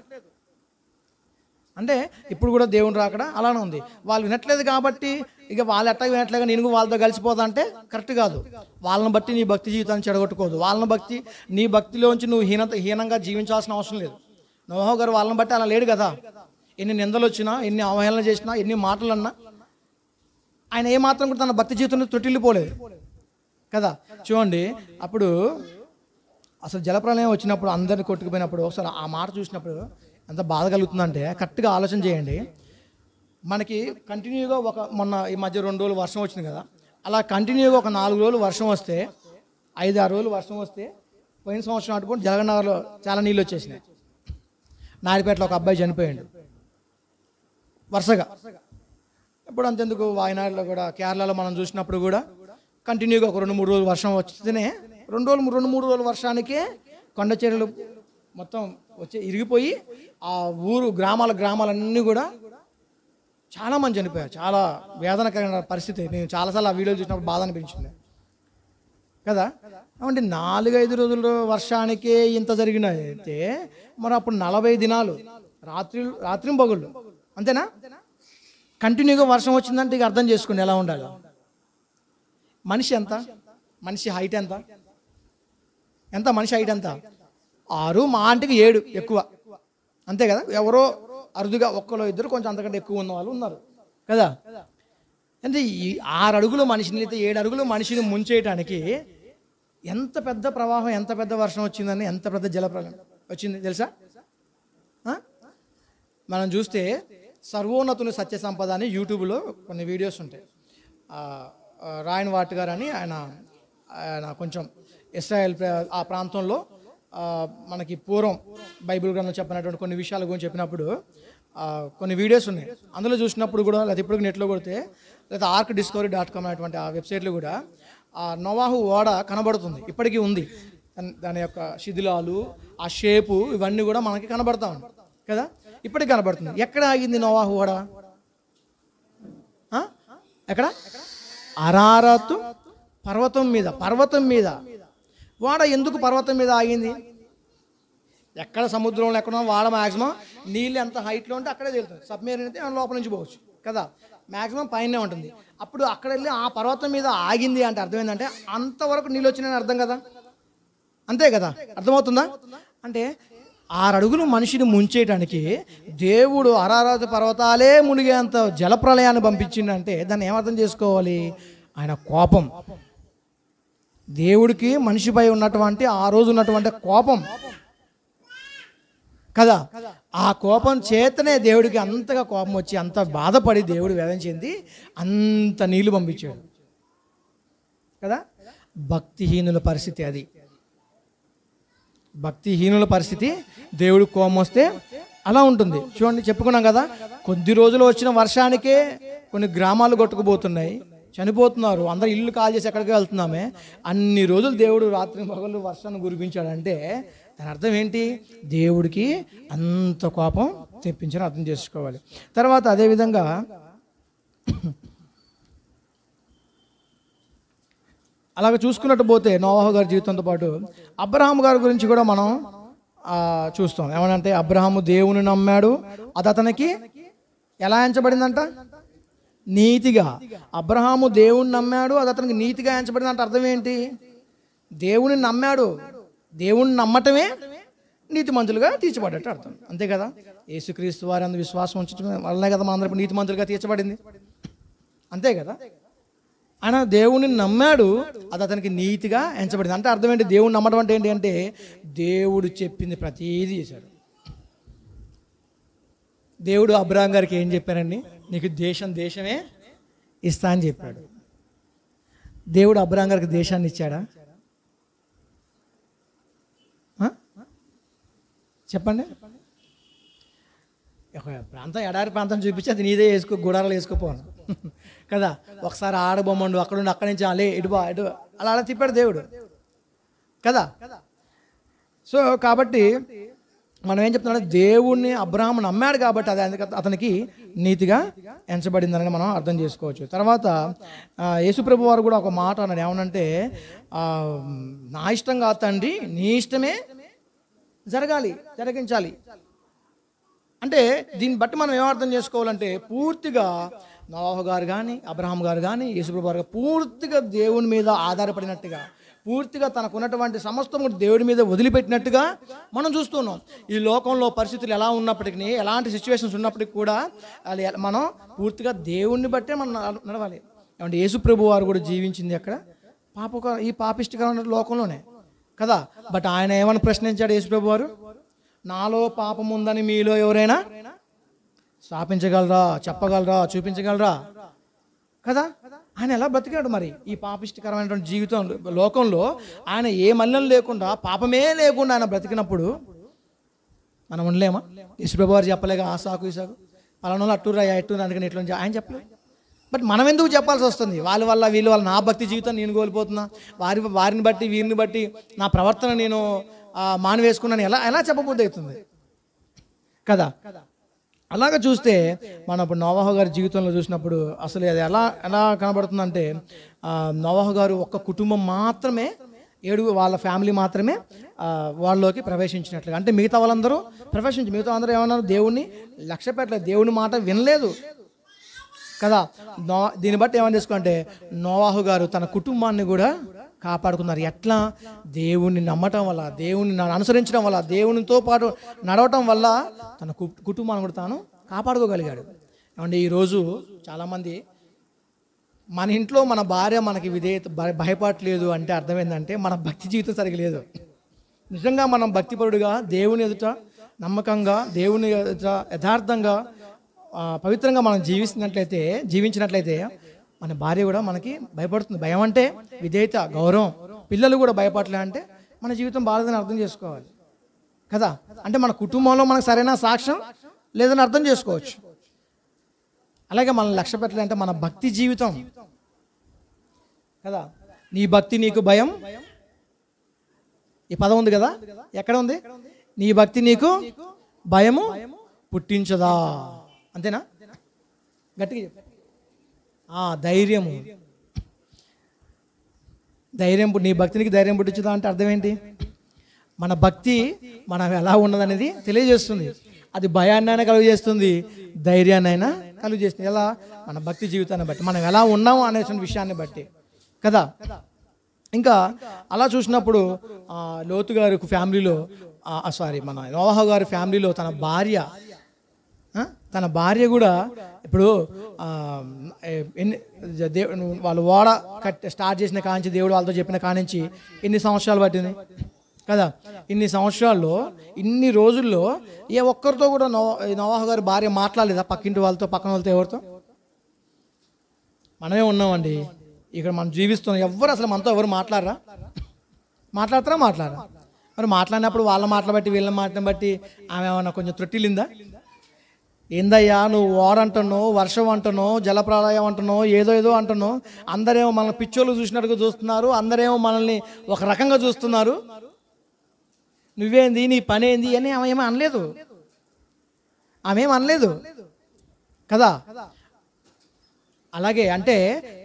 అంటే ఇప్పుడు కూడా దేవుని రాకడ అలానే ఉంది. వాళ్ళు వినట్లేదు కాబట్టి ఇక వాళ్ళు ఎట్టా వినట్లేగా నేను వాళ్ళతో కలిసిపోతా అంటే కరెక్ట్ కాదు. వాళ్ళని బట్టి నీ భక్తి జీవితాన్ని చెడగొట్టుకోదు. నీ భక్తిలోంచి నువ్వు హీనంగా జీవించాల్సిన అవసరం లేదు. నోహో గారు వాళ్ళని బట్టి అలా లేడు కదా. ఎన్ని నిందలు వచ్చినా, ఎన్ని అవహేళన చేసినా, ఎన్ని మాటలు అన్నా ఆయన ఏమాత్రం కూడా తన భక్తి జీవితంలో తొట్టిల్లిపోలేదు కదా. చూడండి, అప్పుడు అసలు జలప్రలయం వచ్చినప్పుడు అందరిని కొట్టుకుపోయినప్పుడు ఒకసారి ఆ మాట చూసినప్పుడు ఎంత బాధ కలుగుతుందంటే కరెక్ట్గా ఆలోచన చేయండి. మనకి కంటిన్యూగా మొన్న ఈ మధ్య 2 రోజులు వర్షం వచ్చింది కదా, అలా కంటిన్యూగా ఒక 4 రోజులు వర్షం వస్తే, 5-6 రోజులు వర్షం వస్తే పోయిన సంవత్సరం అటుకొని జలగనగర్లో చాలా నీళ్ళు వచ్చేసినాయి. నారిపేటలో ఒక అబ్బాయి చనిపోయాడు వరుసగా. ఇప్పుడు అంతెందుకు వాయనాడులో కూడా, కేరళలో మనం చూసినప్పుడు కూడా కంటిన్యూగా ఒక 2-3 రోజులు వర్షం వస్తేనే 2-3 రోజుల వర్షానికే కొండ చర్యలు మొత్తం ఇరిగిపోయి ఆ గ్రామాలన్నీ కూడా చాలామంది చనిపోయారు. చాలా వేదనకరమైన పరిస్థితి. నేను చాలాసార్లు ఆ వీడియోలు చూసినప్పుడు బాధ అనిపించింది కదా. అంటే 4-5 రోజుల వర్షానికే ఇంత జరిగినైతే మరి అప్పుడు 40 దినాలు రాత్రి పగుళ్ళు అంతేనా కంటిన్యూగా వర్షం వచ్చిందంటే ఇక అర్థం చేసుకోండి ఎలా ఉండాలో. మనిషి హైట్ ఎంత మనిషి హైట్ ఎంత 6, మా ఆంటీకి 7 ఎక్కువ అంతే కదా. ఎవరో అరుదుగా 1-2 కొంచెం అంతకంటే ఎక్కువ ఉన్న వాళ్ళు ఉన్నారు కదా. అంటే ఈ 6 అడుగుల మనిషిని అయితే 7 అడుగుల మనిషిని ముంచేయటానికి ఎంత పెద్ద ప్రవాహం, ఎంత పెద్ద వర్షం వచ్చిందని, ఎంత పెద్ద జలప్రలయం వచ్చింది తెలుసా. మనం చూస్తే సర్వోన్నతుని సత్య సంపద అని యూట్యూబ్లో కొన్ని వీడియోస్ ఉంటాయి. రాయన్ వాట్ గారు అని ఆయన కొంచెం ఇస్రాయెల్ ఆ ప్రాంతంలో మనకి పూర్వం బైబిల్ గ్రంథం చెప్పినటువంటి కొన్ని విషయాల గురించి చెప్పినప్పుడు కొన్ని వీడియోస్ ఉన్నాయి. అందులో చూసినప్పుడు కూడా, లేదా ఇప్పుడు నెట్లో కొడితే, లేదా arcdiscovery.com అనేటువంటి ఆ వెబ్సైట్లో కూడా ఆ నోవాహు ఓడ కనబడుతుంది. ఇప్పటికీ ఉంది. దాని యొక్క శిథిలాలు, ఆ షేపు, ఇవన్నీ కూడా మనకి కనబడతా ఉన్నాయి కదా. ఇప్పటికి కనబడుతుంది. ఎక్కడ ఆగింది నోవాహు ఓడ? ఎక్కడ? అరారతు పర్వతం మీద వాడ ఎందుకు పర్వతం మీద ఆగింది? ఎక్కడ సముద్రంలో ఎక్కడ వాడ మ్యాక్సిమం నీళ్ళు ఎంత హైట్లో ఉంటే అక్కడే తేలుతుంది. సబ్మెరీన్ అయితే లోపల నుంచి పోవచ్చు కదా, మ్యాక్సిమం పైనే ఉంటుంది. అప్పుడు అక్కడ వెళ్ళి ఆ పర్వతం మీద ఆగింది అంటే అర్థం ఏంటంటే అంతవరకు నీళ్ళు వచ్చినాయని అర్థం కదా. అంతే కదా, అర్థమవుతుందా? అంటే 6 అడుగులు మనిషిని ముంచేయటానికి దేవుడు అరారత పర్వతాలే మునిగేంత జలప్రలయాన్ని పంపించిందంటే దాన్ని ఏమర్థం చేసుకోవాలి? ఆయన కోపం. దేవుడికి మనిషిపై ఉన్నటువంటి ఆ రోజు ఉన్నటువంటి కోపం కదా. ఆ కోపం చేతనే దేవుడికి అంతగా కోపం వచ్చి అంత బాధపడి దేవుడు వేదన చెంది అంత నీళ్లు పంపించాడు కదా. భక్తిహీనుల పరిస్థితి అది. భక్తిహీనుల పరిస్థితి దేవుడు కోపం వస్తే అలా ఉంటుంది. చూడండి, చెప్పుకున్నాం కదా, కొద్ది రోజులు వచ్చిన వర్షానికే కొన్ని గ్రామాలు కొట్టుకుపోతున్నాయి, చనిపోతున్నారు, అందరు ఇల్లు కాల్ చేసి ఎక్కడికి వెళ్తున్నామే. అన్ని రోజులు దేవుడు రాత్రి పగలు వర్షాన్ని కురిపించాడంటే దాని అర్థం ఏంటి? దేవుడికి అంత కోపం తెప్పించని అర్థం చేసుకోవాలి. తర్వాత అదేవిధంగా అలాగ చూసుకున్నట్టు పోతే నోవాహు గారి జీవితంతో పాటు అబ్రహాము గారి గురించి కూడా మనం చూస్తాం. ఏమనంటే అబ్రహాము దేవుని నమ్మాడు, అది అతనికి ఎలా ఎంచబడిందంట? నీతిగా. అబ్రహాము దేవుని నమ్మాడు, అది అతనికి నీతిగా ఎంచబడిందంటే అర్థం ఏంటి? దేవుని నమ్మాడు, దేవుని నమ్మటమే నీతిమంతులుగా తీర్చబడ్డట్టు అర్థం. అంతే కదా. యేసుక్రీస్తు వారి అందు విశ్వాసం ఉంచడం వల్లనే కదా మనందరూ నీతిమంతులుగా తీర్చబడింది. అంతే కదా. ఆయన దేవుని నమ్మాడు, అది అతనికి నీతిగా ఎంచబడింది. అంటే అర్థం ఏంటి? దేవుని నమ్మడం అంటే ఏంటి అంటే దేవుడు చెప్పింది ప్రతీది చేశాడు. దేవుడు అబ్రహాం గారికి ఏం చెప్పారండి? నీకు దేశమే ఇస్తా అని చెప్పాడు. దేవుడు అబ్రహాం గారికి దేశాన్ని ఇచ్చాడా? చెప్పండి. ఒక ప్రాంతం, ఎడారి ప్రాంతం చూపించి అది నీదే గుడారాలు వేసుకోపోను కదా. ఒకసారి ఆడబొమ్మండు అక్కడుండి అక్కడి నుంచి అలే ఇటు అలా తిప్పాడు దేవుడు కదా. సో కాబట్టి మనం ఏం చెప్తున్నాం? దేవుణ్ణి అబ్రహాము నమ్మాడు కాబట్టి అది అతనికి నీతిగా ఎంచబడిందని మనం అర్థం చేసుకోవచ్చు. తర్వాత యేసుప్రభు వారు కూడా ఒక మాట అన్నాడు. ఏమనంటే నా ఇష్టం కాదు తండ్రి, నీ ఇష్టమే జరిగించాలి. అంటే దీన్ని బట్టి మనం ఏమర్థం చేసుకోవాలంటే పూర్తిగా నోవాహు గారు కానీ అబ్రహాం గారు కానీ యేసుప్రభు గారు పూర్తిగా దేవుని మీద ఆధారపడినట్టుగా, పూర్తిగా తనకున్నటువంటి సమస్తం దేవుడి మీద వదిలిపెట్టినట్టుగా మనం చూస్తున్నాం. ఈ లోకంలో పరిస్థితులు ఎలా ఉన్నప్పటికీ, ఎలాంటి సిచ్యువేషన్స్ ఉన్నప్పటికీ కూడా మనం పూర్తిగా దేవుణ్ణి బట్టే మనం నడవాలి. ఏమంటే యేసుప్రభు వారు కూడా జీవించింది అక్కడ ఈ పాపిష్టికరమైన లోకంలోనే కదా. బట్ ఆయన ఏమని ప్రశ్నించాడు యేసుప్రభు వారు? నాలో పాపం ఉందని మీలో ఎవరైనా స్థాపించగలరా, చెప్పగలరా, చూపించగలరా కదా. ఆయన ఎలా బ్రతికాడు మరి ఈ పాపిష్టికరమైనటువంటి జీవితం లోకంలో? ఆయన ఏ మలినం లేకుండా, పాపమే లేకుండా ఆయన బ్రతికినప్పుడు మనం ఉండలేమా? యేసుప్రభు వారు చెప్పలేక ఆ సాకు ఈ సాకు పలానా అట్టురా ఎట్టురా అందుకని ఎట్లా ఆయన చెప్పలేదు. బట్ మనం ఎందుకు చెప్పాల్సి వస్తుంది? వాళ్ళ వల్ల వీళ్ళ వల్ల నా భక్తి జీవితం నేను కోల్పోతున్నా, వారిని బట్టి వీరిని బట్టి నా ప్రవర్తన నేను మానివేసుకున్నాను, ఎలా చెప్పబుద్ధి అవుతుంది కదా. అలాగ చూస్తే మనం ఇప్పుడు నోవాహు గారి జీవితంలో చూసినప్పుడు అసలు అది ఎలా కనబడుతుందంటే, నోవాహు గారు ఒక్క కుటుంబం మాత్రమే, 7 వాళ్ళ ఫ్యామిలీ మాత్రమే వాళ్ళలోకి ప్రవేశించినట్లుగా. అంటే మిగతా వాళ్ళందరూ మిగతా అందరూ ఏమన్నారు? దేవుణ్ణి లక్ష్య పెట్టలేదు, దేవుని మాట వినలేదు కదా. దీన్ని బట్టి ఏమని చేసుకోంటే నోవాహు గారు తన కుటుంబాన్ని కూడా కాపాడుకున్నారు. ఎట్లా? దేవుణ్ణి నమ్మటం వల్ల, దేవుణ్ణి అనుసరించడం వల్ల, దేవునితో పాటు నడవటం వల్ల తన కుటుంబాన్ని కూడా తాను కాపాడుకోగలిగాడు. ఏమంటే ఈరోజు చాలామంది మన ఇంట్లో మన భార్య మనకి భయపడలేదు అంటే అర్థం ఏంటంటే మన భక్తి జీవితం సరిగ్గా లేదు. నిజంగా మనం భక్తిపరుడుగా దేవుని ఎదుట నమ్మకంగా, దేవుని ఎదుట యథార్థంగా పవిత్రంగా మనం జీవించినట్లయితే మన భార్య కూడా మనకి భయపడుతుంది. భయం అంటే విధేయత, గౌరవం. పిల్లలు కూడా భయపడలే అంటే మన జీవితం బాలేదని అర్థం చేసుకోవాలి కదా. అంటే మన కుటుంబంలో మనకు సరైన సాక్ష్యం లేదని అర్థం చేసుకోవచ్చు. అలాగే మనం లక్ష్య పెట్టాలంటే మన భక్తి జీవితం కదా. నీ భక్తి నీకు భయం, ఈ పదం ఉంది కదా, ఎక్కడ ఉంది? నీ భక్తి నీకు భయము పుట్టించదా? అంతేనా? గట్టిగా చెప్పు. ధైర్యము, నీ భక్తినికి ధైర్యం పుట్టించదా అంటే అర్థం ఏంటి? మన భక్తి మనం ఎలా ఉన్నదనేది తెలియజేస్తుంది. అది భయాన్నైనా కలుగు చేస్తుంది, ధైర్యాన్నైనా కలుగు చేస్తుంది. ఎలా? మన భక్తి జీవితాన్ని బట్టి, మనం ఎలా ఉన్నాము అనే విషయాన్ని బట్టి కదా. ఇంకా అలా చూసినప్పుడు లోతు గారి ఫ్యామిలీలో మన నోవాహు గారి ఫ్యామిలీలో తన భార్య కూడా ఇప్పుడు వాళ్ళు ఓడ స్టార్ట్ చేసిన కానించి, దేవుడు వాళ్ళతో చెప్పిన కానించి ఎన్ని సంవత్సరాలు పట్టింది కదా. ఇన్ని సంవత్సరాల్లో, ఇన్ని రోజుల్లో ఏ ఒక్కరితో కూడా నోవాహు గారి భార్య మాట్లాడలేదా? పక్కింటి వాళ్ళతో, పక్కన వాళ్ళతో, ఎవరితో? మనమే ఉన్నామండి ఇక్కడ, మనం జీవిస్తున్నాం. అసలు మనతో ఎవరు మాట్లాడతారా? మరి మాట్లాడినప్పుడు వాళ్ళ మాటలు బట్టి, వీళ్ళ మాటను బట్టి ఆమె ఏమన్నా కొంచెం త్రొట్టిలిందా? ఏందయ్యా నువ్వు ఓడ అంటున్నావు, వర్షం అంటున్నావు, జలప్రళయం అంటున్నావు, ఏదో అంటున్నావు. అందరేమో మనల్ని పిచ్చోళ్ళు చూసినట్టుగా చూస్తున్నారు, అందరేమో మనల్ని ఒక రకంగా చూస్తున్నారు. నువ్వేంది, నీ పని ఏంది అని ఆమె ఏమీ అనలేదు కదా. అలాగే అంటే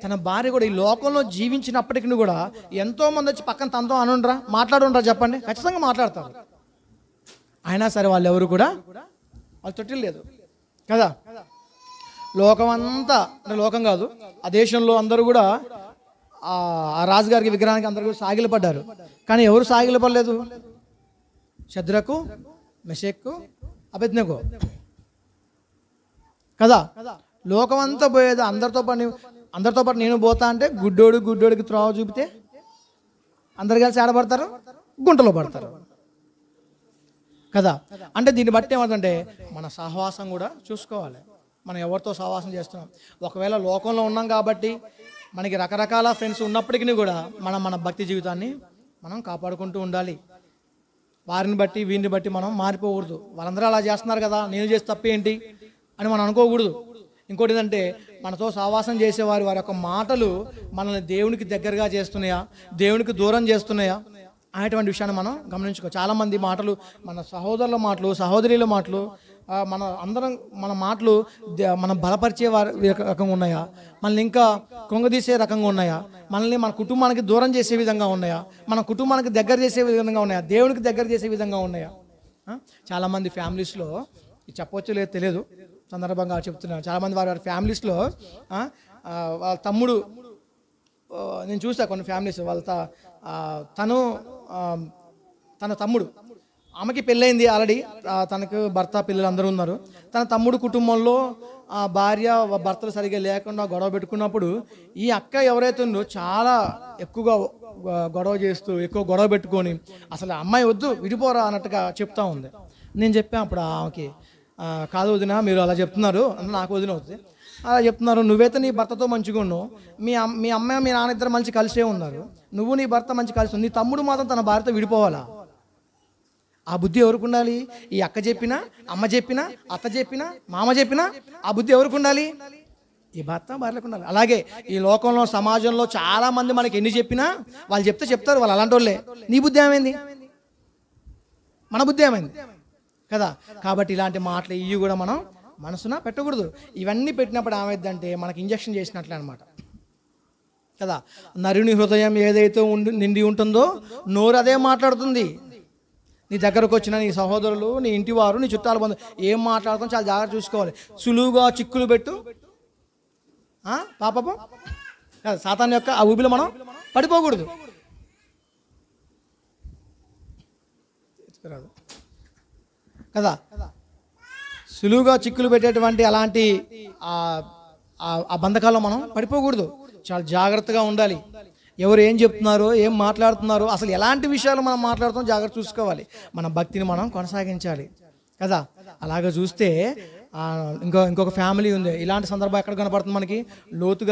తన భార్య కూడా ఈ లోకంలో జీవించినప్పటికీ కూడా ఎంతో మంది వచ్చి పక్కన తనతో అనుండ్రా, మాట్లాడుండ్రా చెప్పండి, ఖచ్చితంగా మాట్లాడతారు. అయినా సరే వాళ్ళు ఎవరు కూడా వాళ్ళు తొట్టిలేదు కదా. లోకం అంతా, అంటే లోకం కాదు, ఆ దేశంలో అందరూ కూడా ఆ రాజుగారికి విగ్రహానికి అందరూ కూడా సాగిలపడ్డారు. కానీ ఎవరు సాగిలపడలేదు? షద్రకు, మెషెక్కు, అబేద్నెగో కదా. లోకం అంతా పోయేది అందరితో పాటు నేను పోతా అంటే గుడ్డోడికి త్రోవ చూపితే అందరు కలిసి ఆడబడతారు, గుంటలో పడతారు కదా. అంటే దీన్ని బట్టి ఏమంటే మన సహవాసం కూడా చూసుకోవాలి. మనం ఎవరితో సహవాసం చేస్తున్నాం? ఒకవేళ లోకంలో ఉన్నాం కాబట్టి మనకి రకరకాల ఫ్రెండ్స్ ఉన్నప్పటికీ కూడా మన భక్తి జీవితాన్ని మనం కాపాడుకుంటూ ఉండాలి. వారిని బట్టి వీరిని బట్టి మనం మారిపోకూడదు. వాళ్ళందరూ అలా చేస్తున్నారు కదా, నేను చేసి తప్పేంటి అని మనం అనుకోకూడదు. ఇంకోటి ఏంటంటే మనతో సహవాసం చేసేవారి యొక్క మాటలు మనల్ని దేవునికి దగ్గరగా చేస్తున్నాయా, దేవునికి దూరం చేస్తున్నాయా అనేటువంటి విషయాన్ని మనం గమనించుకో. చాలామంది మాటలు, మన సహోదరుల మాటలు, సహోదరుల మాటలు, మన మాటలు మనం బలపరిచే రకంగా ఉన్నాయా, మనల్ని ఇంకా కొంగదీసే రకంగా ఉన్నాయా, మనల్ని మన కుటుంబానికి దూరం చేసే విధంగా ఉన్నాయా, మన కుటుంబానికి దగ్గర చేసే విధంగా ఉన్నాయా, దేవునికి దగ్గర చేసే విధంగా ఉన్నాయా? చాలామంది ఫ్యామిలీస్లో ఇది చెప్పవచ్చు లేదు తెలియదు, సందర్భంగా చెప్తున్నాను. చాలామంది వారి వారి ఫ్యామిలీస్లో వాళ్ళ తమ్ముడు, నేను చూసా కొన్ని ఫ్యామిలీస్ తన తమ్ముడు, ఆమెకి పెళ్ళయింది ఆల్రెడీ, తనకు భర్త పిల్లలు అందరూ ఉన్నారు. తన తమ్ముడు కుటుంబంలో భార్య భర్తలు సరిగ్గా లేకుండా గొడవ పెట్టుకున్నప్పుడు ఈ అక్క ఎవరైతే ఉందో చాలా ఎక్కువగా గొడవ చేస్తూ ఎక్కువ గొడవ పెట్టుకొని అసలు అమ్మాయి వద్దు విడిపోరా అన్నట్టుగా చెప్తా ఉంది. నేను చెప్పాను అప్పుడు ఆమెకి, కాదు వదిన మీరు అలా చెప్తున్నారు అంటే నాకు వదిన అవుతుంది, అలా చెప్తున్నారు, నువ్వైతే నీ భర్తతో మంచిగా ఉన్నావు, మీ అమ్మాయి మీ నాన్న ఇద్దరు మంచి కలిసే ఉన్నారు, నువ్వు నీ భర్త మంచి కలిసి ఉంది, నీ తమ్ముడు మాత్రం తన భార్యతో విడిపోవాలా? ఆ బుద్ధి ఎవరికి ఉండాలి? ఈ అక్క చెప్పినా, అమ్మ చెప్పినా, అత్త చెప్పినా, మామ చెప్పినా ఆ బుద్ధి ఎవరికి ఉండాలి? ఈ భర్త భార్యలకు ఉండాలి. అలాగే ఈ లోకంలో సమాజంలో చాలా మంది మనకి ఎన్ని చెప్పినా వాళ్ళు చెప్తారు, వాళ్ళు అలాంటి వాళ్ళే. నీ బుద్ధి ఏమైంది? మన బుద్ధి ఏమైంది కదా? కాబట్టి ఇలాంటి మాటలు ఇవి కూడా మనం మనసున పెట్టకూడదు. ఇవన్నీ పెట్టినప్పుడు ఏమైందంటే మనకి ఇంజక్షన్ చేసినట్లే అనమాట కదా. నరుని హృదయం ఏదైతే నిండి ఉంటుందో నోరు అదే మాట్లాడుతుంది. నీ దగ్గరకు వచ్చిన నీ సహోదరులు, నీ ఇంటి వారు, నీ చుట్టాల బంధువులు ఏం మాట్లాడుతాం చాలా జాగ్రత్త చూసుకోవాలి. సులువుగా చిక్కులు పెట్టు పాపం సాతాను యొక్క ఆ ఊబిలో మనం పడిపోకూడదు కదా. సులువుగా చిక్కులు పెట్టేటువంటి అలాంటి ఆ బంధకాల్లో మనం పడిపోకూడదు. చాలా జాగ్రత్తగా ఉండాలి. ఎవరు ఏం చెప్తున్నారో, ఏం మాట్లాడుతున్నారో, అసలు ఎలాంటి విషయాలు మనం మాట్లాడుతాం జాగ్రత్త చూసుకోవాలి. మన భక్తిని మనం కొనసాగించాలి కదా. అలాగ చూస్తే ఇంకొక ఫ్యామిలీ ఉంది. ఇలాంటి సందర్భం ఎక్కడ కనపడుతుంది మనకి? లోతు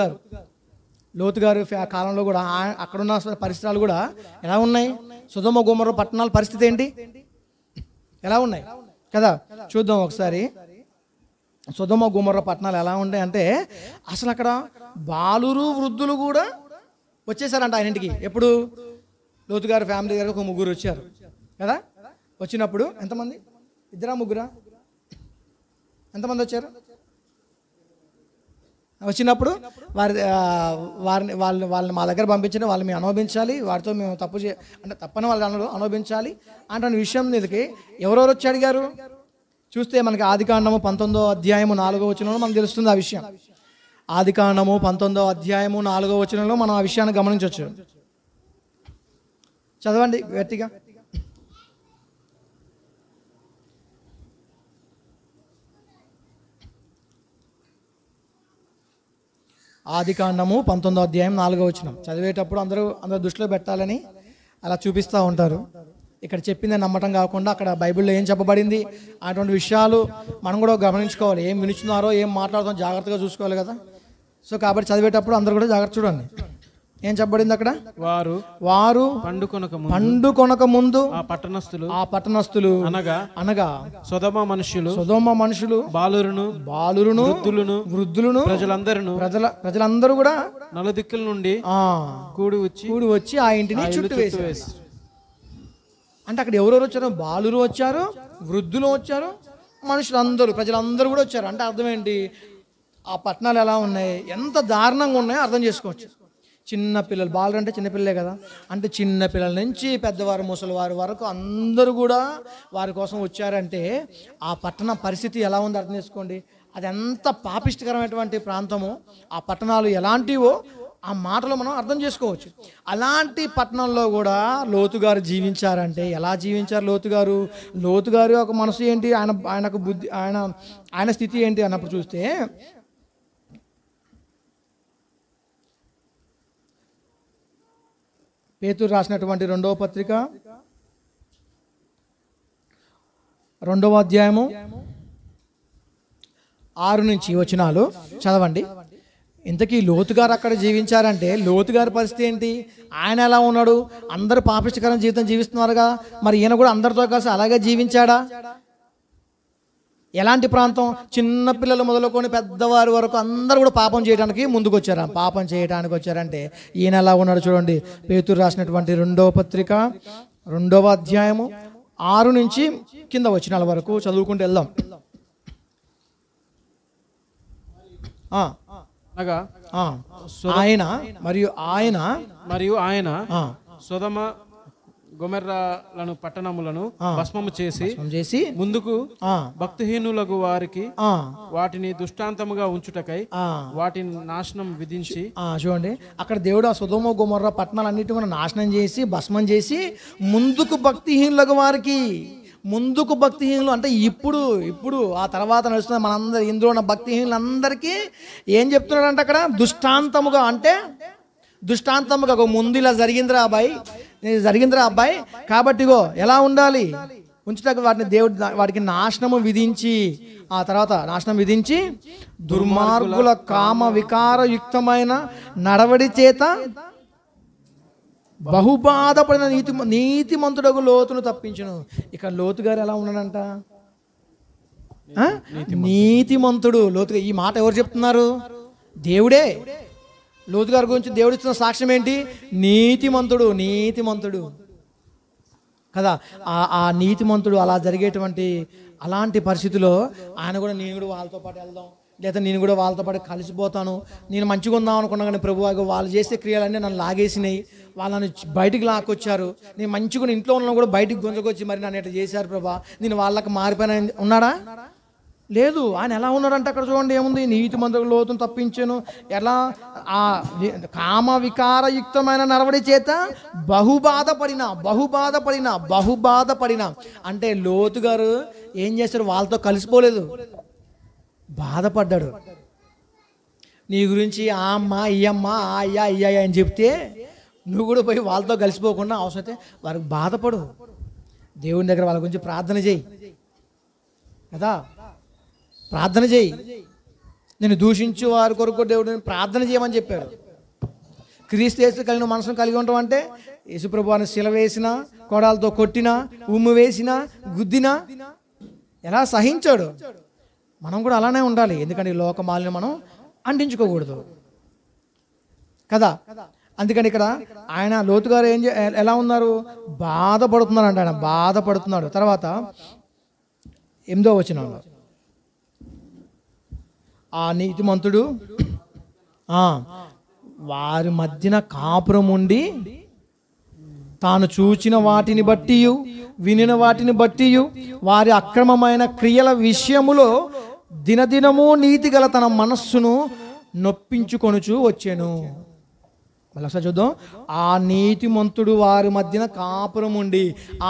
గారు కాలంలో కూడా అక్కడున్న పరిసరాలు కూడా ఎలా ఉన్నాయి? సొదొమ గొమొర్రా పట్టణాల పరిస్థితి ఏంటి, ఎలా ఉన్నాయి కదా. చూద్దాం ఒకసారి. సొదొమ గొమొర్రా పట్టణాలు ఎలా ఉంటాయి అంటే అసలు అక్కడ బాలురు వృద్ధులు కూడా వచ్చేసారంట ఆయన ఇంటికి. ఎప్పుడు? లోతు గారి ఫ్యామిలీ గారికి ఒక ముగ్గురు వచ్చారు కదా. వచ్చినప్పుడు ఎంతమంది? ఇద్దరా ముగ్గురా? ఎంతమంది వచ్చారు? వచ్చినప్పుడు వాళ్ళని మా దగ్గర పంపించండి, వాళ్ళు మేము అనుభవించాలి, వారితో మేము అంటే తప్పని వాళ్ళు అనుభవించాలి అంటే విషయం మీదకి ఎవరెవరు వచ్చి అడిగారు చూస్తే మనకి ఆదికాండము 19వ అధ్యాయము 4వ వచనంలో మనకు తెలుస్తుంది ఆ విషయం. ఆదికాండము 19వ అధ్యాయము 4వ వచనంలో మనం ఆ విషయాన్ని గమనించవచ్చు. చదవండి గట్టిగా. ఆదికాండము 19వ అధ్యాయం 4వ వచనం చదివేటప్పుడు అందరూ దృష్టిలో పెట్టాలని అలా చూపిస్తూ ఉంటారు. ఇక్కడ చెప్పిందే నమ్మటం కాకుండా అక్కడ బైబిల్లో ఏం చెప్పబడింది అటువంటి విషయాలు మనం కూడా గమనించుకోవాలి. ఏం వినిస్తున్నారో, ఏం మాట్లాడుతారో జాగ్రత్తగా చూసుకోవాలి కదా. సో కాబట్టి చదివేటప్పుడు అందరూ కూడా జాగ్రత్త చూడండి. ఏం చెప్పబడింది అక్కడ? వారు పండుకొనక ముందు ఆ పట్టణస్థులు అనగా సొదొమ మనుషులు బాలురును వృద్ధులను ప్రజలందరూ కూడా నలుదిక్కుల నుండి కూడి వచ్చి ఆ ఇంటిని చుట్టూ వేసి. అంటే అక్కడ ఎవరెవరు వచ్చారు? బాలురు వచ్చారు, వృద్ధులు వచ్చారు, ప్రజలందరూ కూడా వచ్చారు. అంటే అర్థం ఏంటి? ఆ పట్టణాలు ఎలా ఉన్నాయి, ఎంత దారుణంగా ఉన్నాయో అర్థం చేసుకోవచ్చు. చిన్నపిల్లలు, బాలురు అంటే చిన్నపిల్లలే కదా, అంటే చిన్నపిల్లల నుంచి పెద్దవారు ముసలివారి వరకు అందరూ కూడా వారి కోసం వచ్చారంటే ఆ పట్టణ పరిస్థితి ఎలా ఉందో అర్థం చేసుకోండి. అది ఎంత పాపిష్టకరమైనటువంటి ప్రాంతమో, ఆ పట్టణాలు ఎలాంటివో ఆ మాటలో మనం అర్థం చేసుకోవచ్చు. అలాంటి పట్టణంలో కూడా లోతు గారు జీవించారంటే ఎలా జీవించారు? లోతు గారు ఒక మనసు ఏంటి, ఆయనకు బుద్ధి, ఆయన స్థితి ఏంటి అన్నప్పుడు చూస్తే పేతురు రాసినటువంటి 2వ పత్రిక 2వ అధ్యాయము 6 నుంచి వచనాలు చదవండి. ఇంతకీ లోతు గారు అక్కడ జీవించారంటే లోతు గారి పరిస్థితి ఏంటి? ఆయన ఎలా ఉన్నాడు? అందరూ పాపిష్టకరమైన జీవితం జీవిస్తున్నారుగా, మరి ఈయన కూడా అందరితో కలిసి అలాగే జీవించాడా? ఎలాంటి ప్రాంతం? చిన్నపిల్లలు మొదలుకొని పెద్దవారి వరకు అందరూ కూడా పాపం చేయడానికి ముందుకు వచ్చారు. పాపం చేయడానికి వచ్చారంటే ఈయన ఎలా ఉన్నాడు చూడండి. పేతురు రాసినటువంటి 2వ పత్రిక 2వ అధ్యాయము 6 నుంచి కింద వచనాల వరకు చదువుకుంటూ వెళ్దాం. ఆయన సొదొమ గొమెర్రాలను పట్టణములను భస్మము చేసి ముందుకు భక్తిహీనులకు వారికి వాటిని దృష్టాంతముగా ఉంచుటకై వాటిని నాశనం విధించి. చూడండి, అక్కడ దేవుడు ఆ సొదొమ గొమొర్రా పట్టణాలన్నిటి కూడా నాశనం చేసి భస్మం చేసి ముందుకు భక్తిహీనులకు వారికి, ముందుకు భక్తిహీనులు అంటే ఇప్పుడు ఆ తర్వాత నడుస్తున్న మనందరూ ఇందులో ఉన్న భక్తిహీనులందరికీ ఏం చెప్తున్నాడంటే అక్కడ దృష్టాంతముగా, అంటే దృష్టాంతముగా ముందు ఇలా జరిగిందిరా అబ్బాయి కాబట్టి ఇగో ఎలా ఉండాలి ఉంచుటకు వాటిని దేవుడు వాటికి నాశనము విధించి, ఆ తర్వాత నాశనం విధించి దుర్మార్గుల కామ వికారయుక్తమైన నడవడి చేత బహుబాధపడిన నీతిమంతుడకు లోతును తప్పించును. ఇక్కడ లోతు గారు ఎలా ఉన్నాడంట? నీతిమంతుడు. లోతుగా ఈ మాట ఎవరు చెప్తున్నారు? దేవుడే. లోతు గారి గురించి దేవుడు ఇచ్చిన సాక్ష్యం ఏంటి? నీతిమంతుడు కదా. ఆ నీతిమంతుడు అలా జరిగేటువంటి అలాంటి పరిస్థితిలో ఆయన కూడా నేను కూడా వాళ్ళతో పాటు వెళ్దాం, లేదా నేను కూడా వాళ్ళతో పాటు కలిసిపోతాను, నేను మంచిగా ఉందాం అనుకున్నా కానీ ప్రభు వాళ్ళు చేసే క్రియలన్నీ నన్ను లాగేసినాయి, వాళ్ళని బయటికి లాక్కొచ్చారు, నేను మంచిగా ఇంట్లో ఉన్న కూడా బయటికి గుంజకొచ్చి మరి నన్ను ఎట్లా చేశారు ప్రభా, నేను వాళ్ళకి మారిపోయినా. ఉన్నాడా? లేదు. ఆయన ఎలా ఉన్నాడంటే అక్కడ చూడండి ఏముంది? నీతిమంతుల లోతును తప్పించాను. ఎలా? ఆ కామ వికారయుక్తమైన నడవడి చేత బహుబాధపడిన అంటే లోతు గారు ఏం చేశారు? వాళ్ళతో కలిసిపోలేదు, బాధపడ్డాడు. నీ గురించి ఆ అమ్మ ఈ అమ్మ ఆ అయ్యా ఈ అయ్యా అని చెప్తే నువ్వు కూడా పోయి వాళ్ళతో కలిసిపోకుండా అవసరమైతే వారికి బాధపడు, దేవుని దగ్గర వాళ్ళ గురించి ప్రార్థన చేయి కదా, ప్రార్థన చేయి. నేను దూషించు వారి కొరకు దేవుడు ప్రార్థన చేయమని చెప్పాడు. క్రీస్తు యేసు కలిగిన మనసును కలిగి ఉంటాం అంటే యేసుప్రభు అని శిల వేసినా, కొడాలతో కొట్టినా, ఉమ్ము వేసినా, గుద్దినా ఎలా సహించాడు. మనం కూడా అలానే ఉండాలి. ఎందుకంటే ఈ లోకమాలిని మనం అంటించుకోకూడదు కదా. అందుకని ఇక్కడ ఆయన లోతు గారు ఎలా ఉన్నారు? బాధపడుతున్నారు అంట. ఆయన బాధపడుతున్నాడు. తర్వాత 8వ వచనంలో ఆ నీతిమంతుడు వారి మధ్యన కాపురం ఉండి తాను చూచిన వాటిని బట్టి వినిన వాటిని బట్టి వారి అక్రమమైన క్రియల విషయములో దినదినము నీతిగల తన మనస్సును నొప్పించుకొనుచు వచ్చాను. మళ్ళీ ఒకసారి చూద్దాం. ఆ నీతిమంతుడు వారి మధ్యన కాపురం ఉండి,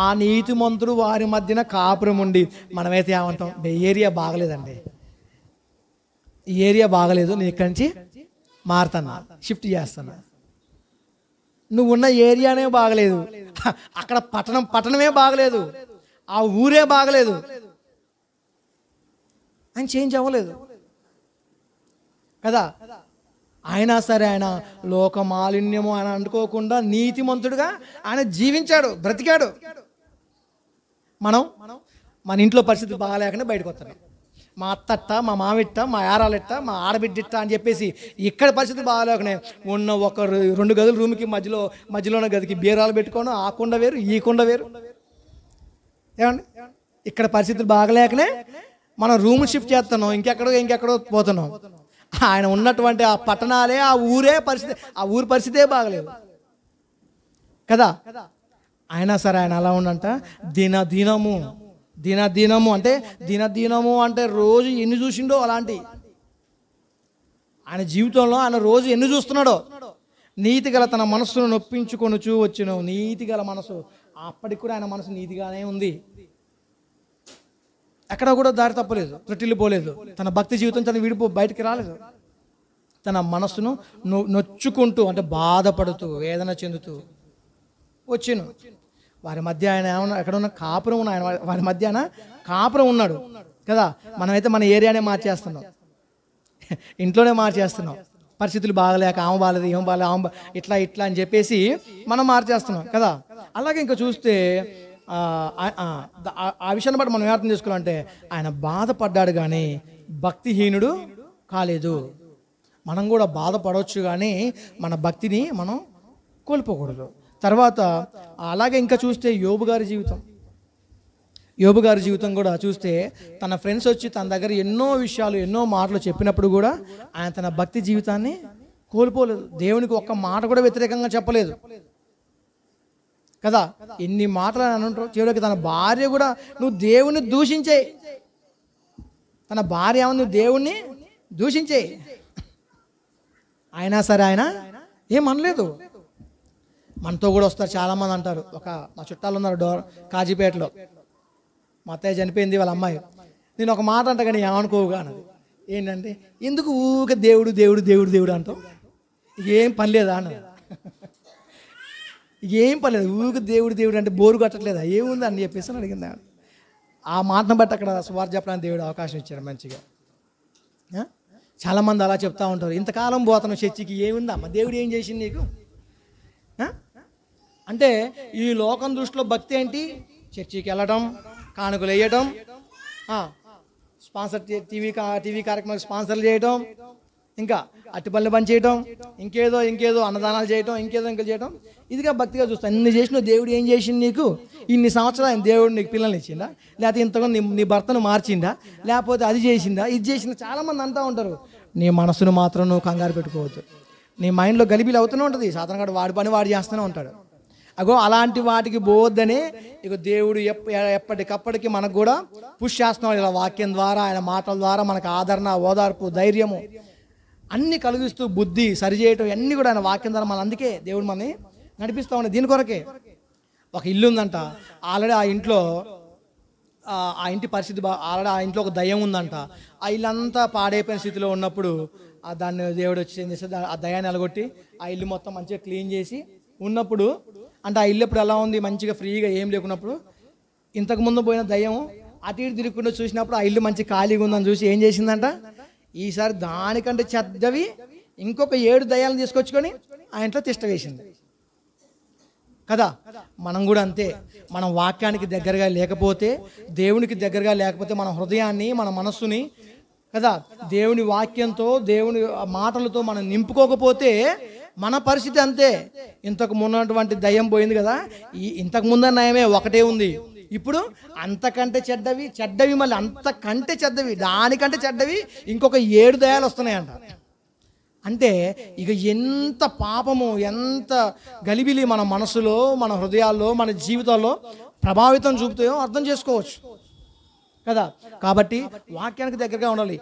ఆ నీతిమంతుడు వారి మధ్యన కాపురం ఉండి. మనమైతే ఏమంటాం? ఏరియా బాగలేదండి, ఈ ఏరియా బాగలేదు, నేను ఇక్కడి నుంచి మారుతున్నా, షిఫ్ట్ చేస్తున్నా. నువ్వు ఉన్న ఏరియానే బాగలేదు, అక్కడ పట్టణమే బాగలేదు, ఆ ఊరే బాగలేదు, ఆయన చేంజ్ అవ్వలేదు కదా. అయినా సరే ఆయన లోక మాలిన్యము ఆయన అనుకోకుండా నీతిమంతుడుగా ఆయన జీవించాడు, బ్రతికాడు. మన ఇంట్లో పరిస్థితి బాగాలేకనే బయటకు వస్తున్నాం. మా అత్తట్ట, మా మామిట్ట, మా యారాలెట్ట, మా ఆడబిడ్డిట్ట అని చెప్పేసి ఇక్కడ పరిస్థితి బాగాలేకనే ఉన్న ఒక 2 గదుల రూమ్కి మధ్యలోనే గదికి బీరాలు పెట్టుకోను, ఆ కొండ వేరు ఈ కొండ వేరు. ఏమండి, ఇక్కడ పరిస్థితులు బాగలేకనే మనం రూమ్ షిఫ్ట్ చేస్తున్నాం, ఇంకెక్కడో పోతున్నాం. ఆయన ఉన్నటువంటి ఆ పట్టణాలే, ఆ ఊరే పరిస్థితి, ఆ ఊరి పరిస్థితే బాగలేదు కదా. అయినా సరే ఆయన అలా ఉండంట. దినదినము అంటే రోజు ఎన్ని చూసిండో అలాంటి ఆయన జీవితంలో ఆయన రోజు ఎన్ని చూస్తున్నాడో. నీతిగల తన మనస్సును నొప్పించుకొనుచు వచ్చును. నీతిగల మనసు, అప్పటికి కూడా ఆయన మనసు నీతిగానే ఉంది, ఎక్కడ కూడా దారి తప్పలేదు, త్రుటిల్లిపోలేదు. తన భక్తి జీవితం తను బయటికి రాలేదు. తన మనస్సును నొచ్చుకుంటూ అంటే బాధపడుతూ వేదన చెందుతూ వచ్చాను. వారి మధ్య ఆయన ఏమన్నా ఎక్కడ ఉన్న కాపురం ఉన్న ఆయన వారి మధ్య ఆయన కాపురం ఉన్నాడు కదా. మనమైతే మన ఏరియానే మార్చేస్తున్నాం, ఇంట్లోనే మార్చేస్తున్నాం. పరిస్థితులు బాగలేక ఆమె బాగలేదు, ఏం బాగలేదు, ఆమె ఇట్లా అని చెప్పేసి మనం మార్చేస్తున్నాం కదా. అలాగే ఇంకా చూస్తే ఆ విషయాన్ని బట్టి మనం అర్థం చేసుకోవాలంటే ఆయన బాధపడ్డాడు కానీ భక్తిహీనుడు కాలేదు. మనం కూడా బాధపడవచ్చు కానీ మన భక్తిని మనం కోల్పోకూడదు. తర్వాత అలాగే ఇంకా చూస్తే యోబు గారి జీవితం కూడా చూస్తే తన ఫ్రెండ్స్ వచ్చి తన దగ్గర ఎన్నో విషయాలు ఎన్నో మాటలు చెప్పినప్పుడు కూడా ఆయన తన భక్తి జీవితాన్ని కోల్పోలేదు. దేవునికి ఒక్క మాట కూడా వ్యతిరేకంగా చెప్పలేదు కదా, ఎన్ని మాటలు అని అంటారు. చివరికి తన భార్య కూడా నువ్వు దేవుణ్ణి దూషించే, తన భార్య నువ్వు దేవుణ్ణి దూషించే, అయినా సరే ఆయన ఏమనలేదు. మనతో కూడా వస్తారు చాలామంది అంటారు. మా చుట్టాలు ఉన్నారు కాజీపేటలో, మా అత్తయ్య చనిపోయింది, వాళ్ళ అమ్మాయి. నేను ఒక మాట అంట కానీ ఏమనుకోవుగా అన్నది. ఏంటంటే ఎందుకు ఊరికే దేవుడు దేవుడు దేవుడు దేవుడు అంటావు, ఏం పని లేదా అన్నది. ఏం పని లేదు, ఊరికే దేవుడు దేవుడు అంటే బోరు కట్టట్లేదా, ఏముంది అని చెప్పేసి అడిగింది. ఆ మాటను బట్టి అక్కడ సువార్త చెప్పడానికి దేవుడు అవకాశం ఇచ్చాడు మంచిగా. చాలామంది అలా చెప్తూ ఉంటారు, ఇంతకాలం పోతాను చర్చికి, ఏముందా అమ్మ దేవుడు ఏం చేసింది నీకు అంటే. ఈ లోకం దృష్టిలో భక్తి ఏంటి? చర్చికి వెళ్ళడం, కానుకలు వేయటం, స్పాన్సర్ టీవీ కార్యక్రమాలకు స్పాన్సర్లు చేయటం, ఇంకా అట్టిపల్లి పని చేయటం, ఇంకేదో అన్నదానాలు చేయటం, ఇంకేదో చేయటం, ఇదిగా భక్తిగా చూస్తాను. ఇన్ని చేసిన దేవుడు ఏం చేసింది నీకు? ఇన్ని సంవత్సరాలు ఆయన దేవుడు నీకు పిల్లల్ని ఇచ్చిందా, లేకపోతే ఇంతగా నీ భర్తను మార్చిందా, లేకపోతే అది చేసిందా, ఇది చేసిందా? చాలామంది అంటూ ఉంటారు. నీ మనసును మాత్రం నువ్వు కంగారు పెట్టుకోవద్దు. నీ మైండ్లో గలిబిలి అవుతూనే ఉంటుంది. సాధారణంగా వాడి పని వాడు చేస్తూనే ఉంటాడు. అగో అలాంటి వాటికి పోవద్దని ఇక దేవుడు ఎప్పటికప్పటికి మనకు కూడా పుష్ చేస్తున్నాడు. ఇలా వాక్యం ద్వారా, ఆయన మాటల ద్వారా మనకు ఆదరణ, ఓదార్పు, ధైర్యము అన్నీ కలిగిస్తూ, బుద్ధి సరిచేయటం అన్నీ కూడా ఆయన వాక్యం ద్వారా మన, అందుకే దేవుడు మనని నడిపిస్తూ ఉన్నాడు. దీని కొరకే ఒక ఇల్లు ఉందంట, ఆల్రెడీ ఆ ఇంట్లో ఆ ఇంటి పరిస్థితి ఆల్రెడీ ఆ ఇంట్లో ఒక దయ్యం ఉందంట. ఆ ఇల్లంతా పాడైపోయిన స్థితిలో ఉన్నప్పుడు దాన్ని దేవుడు వచ్చి ఏం చేస్తే ఆ దయ్యాన్ని ఎలగొట్టి ఆ ఇల్లు మొత్తం మంచిగా క్లీన్ చేసి ఉన్నప్పుడు, అంటే ఆ ఇల్లు ఎప్పుడు ఎలా ఉంది, మంచిగా ఫ్రీగా ఏం లేకున్నప్పుడు, ఇంతకుముందు పోయిన దయ్యం అటు ఇటు తిరుగుకుండా చూసినప్పుడు ఆ ఇల్లు మంచి ఖాళీగా ఉందని చూసి ఏం చేసిందంట, ఈసారి దానికంటే చెడ్డవి ఇంకొక 7 దయ్యాలను తీసుకొచ్చుకొని ఆ ఇంట్లో తిష్ట వేసింది కదా. మనం కూడా అంతే. మనం వాక్యానికి దగ్గరగా లేకపోతే, దేవునికి దగ్గరగా లేకపోతే, మన హృదయాన్ని, మన మనస్సుని కదా దేవుని వాక్యంతో, దేవుని మాటలతో మనం నింపుకోకపోతే మన పరిస్థితి అంతే. ఇంతకు ముందున్నటువంటి దయ్యం పోయింది కదా, ఇంతకు ముందర నయమే ఒకటే ఉంది, ఇప్పుడు అంతకంటే చెడ్డవి మళ్ళీ అంతకంటే చెడ్డవి, దానికంటే చెడ్డవి ఇంకొక 7 దయ్యాలు వస్తున్నాయంట. అంటే ఇక ఎంత పాపము, ఎంత గలిబిలి మన మనసులో, మన హృదయాల్లో, మన జీవితాల్లో ప్రభావితం చూపుతాయో అర్థం చేసుకోవచ్చు కదా. కాబట్టి వాక్యానికి దగ్గరగా ఉండాలి.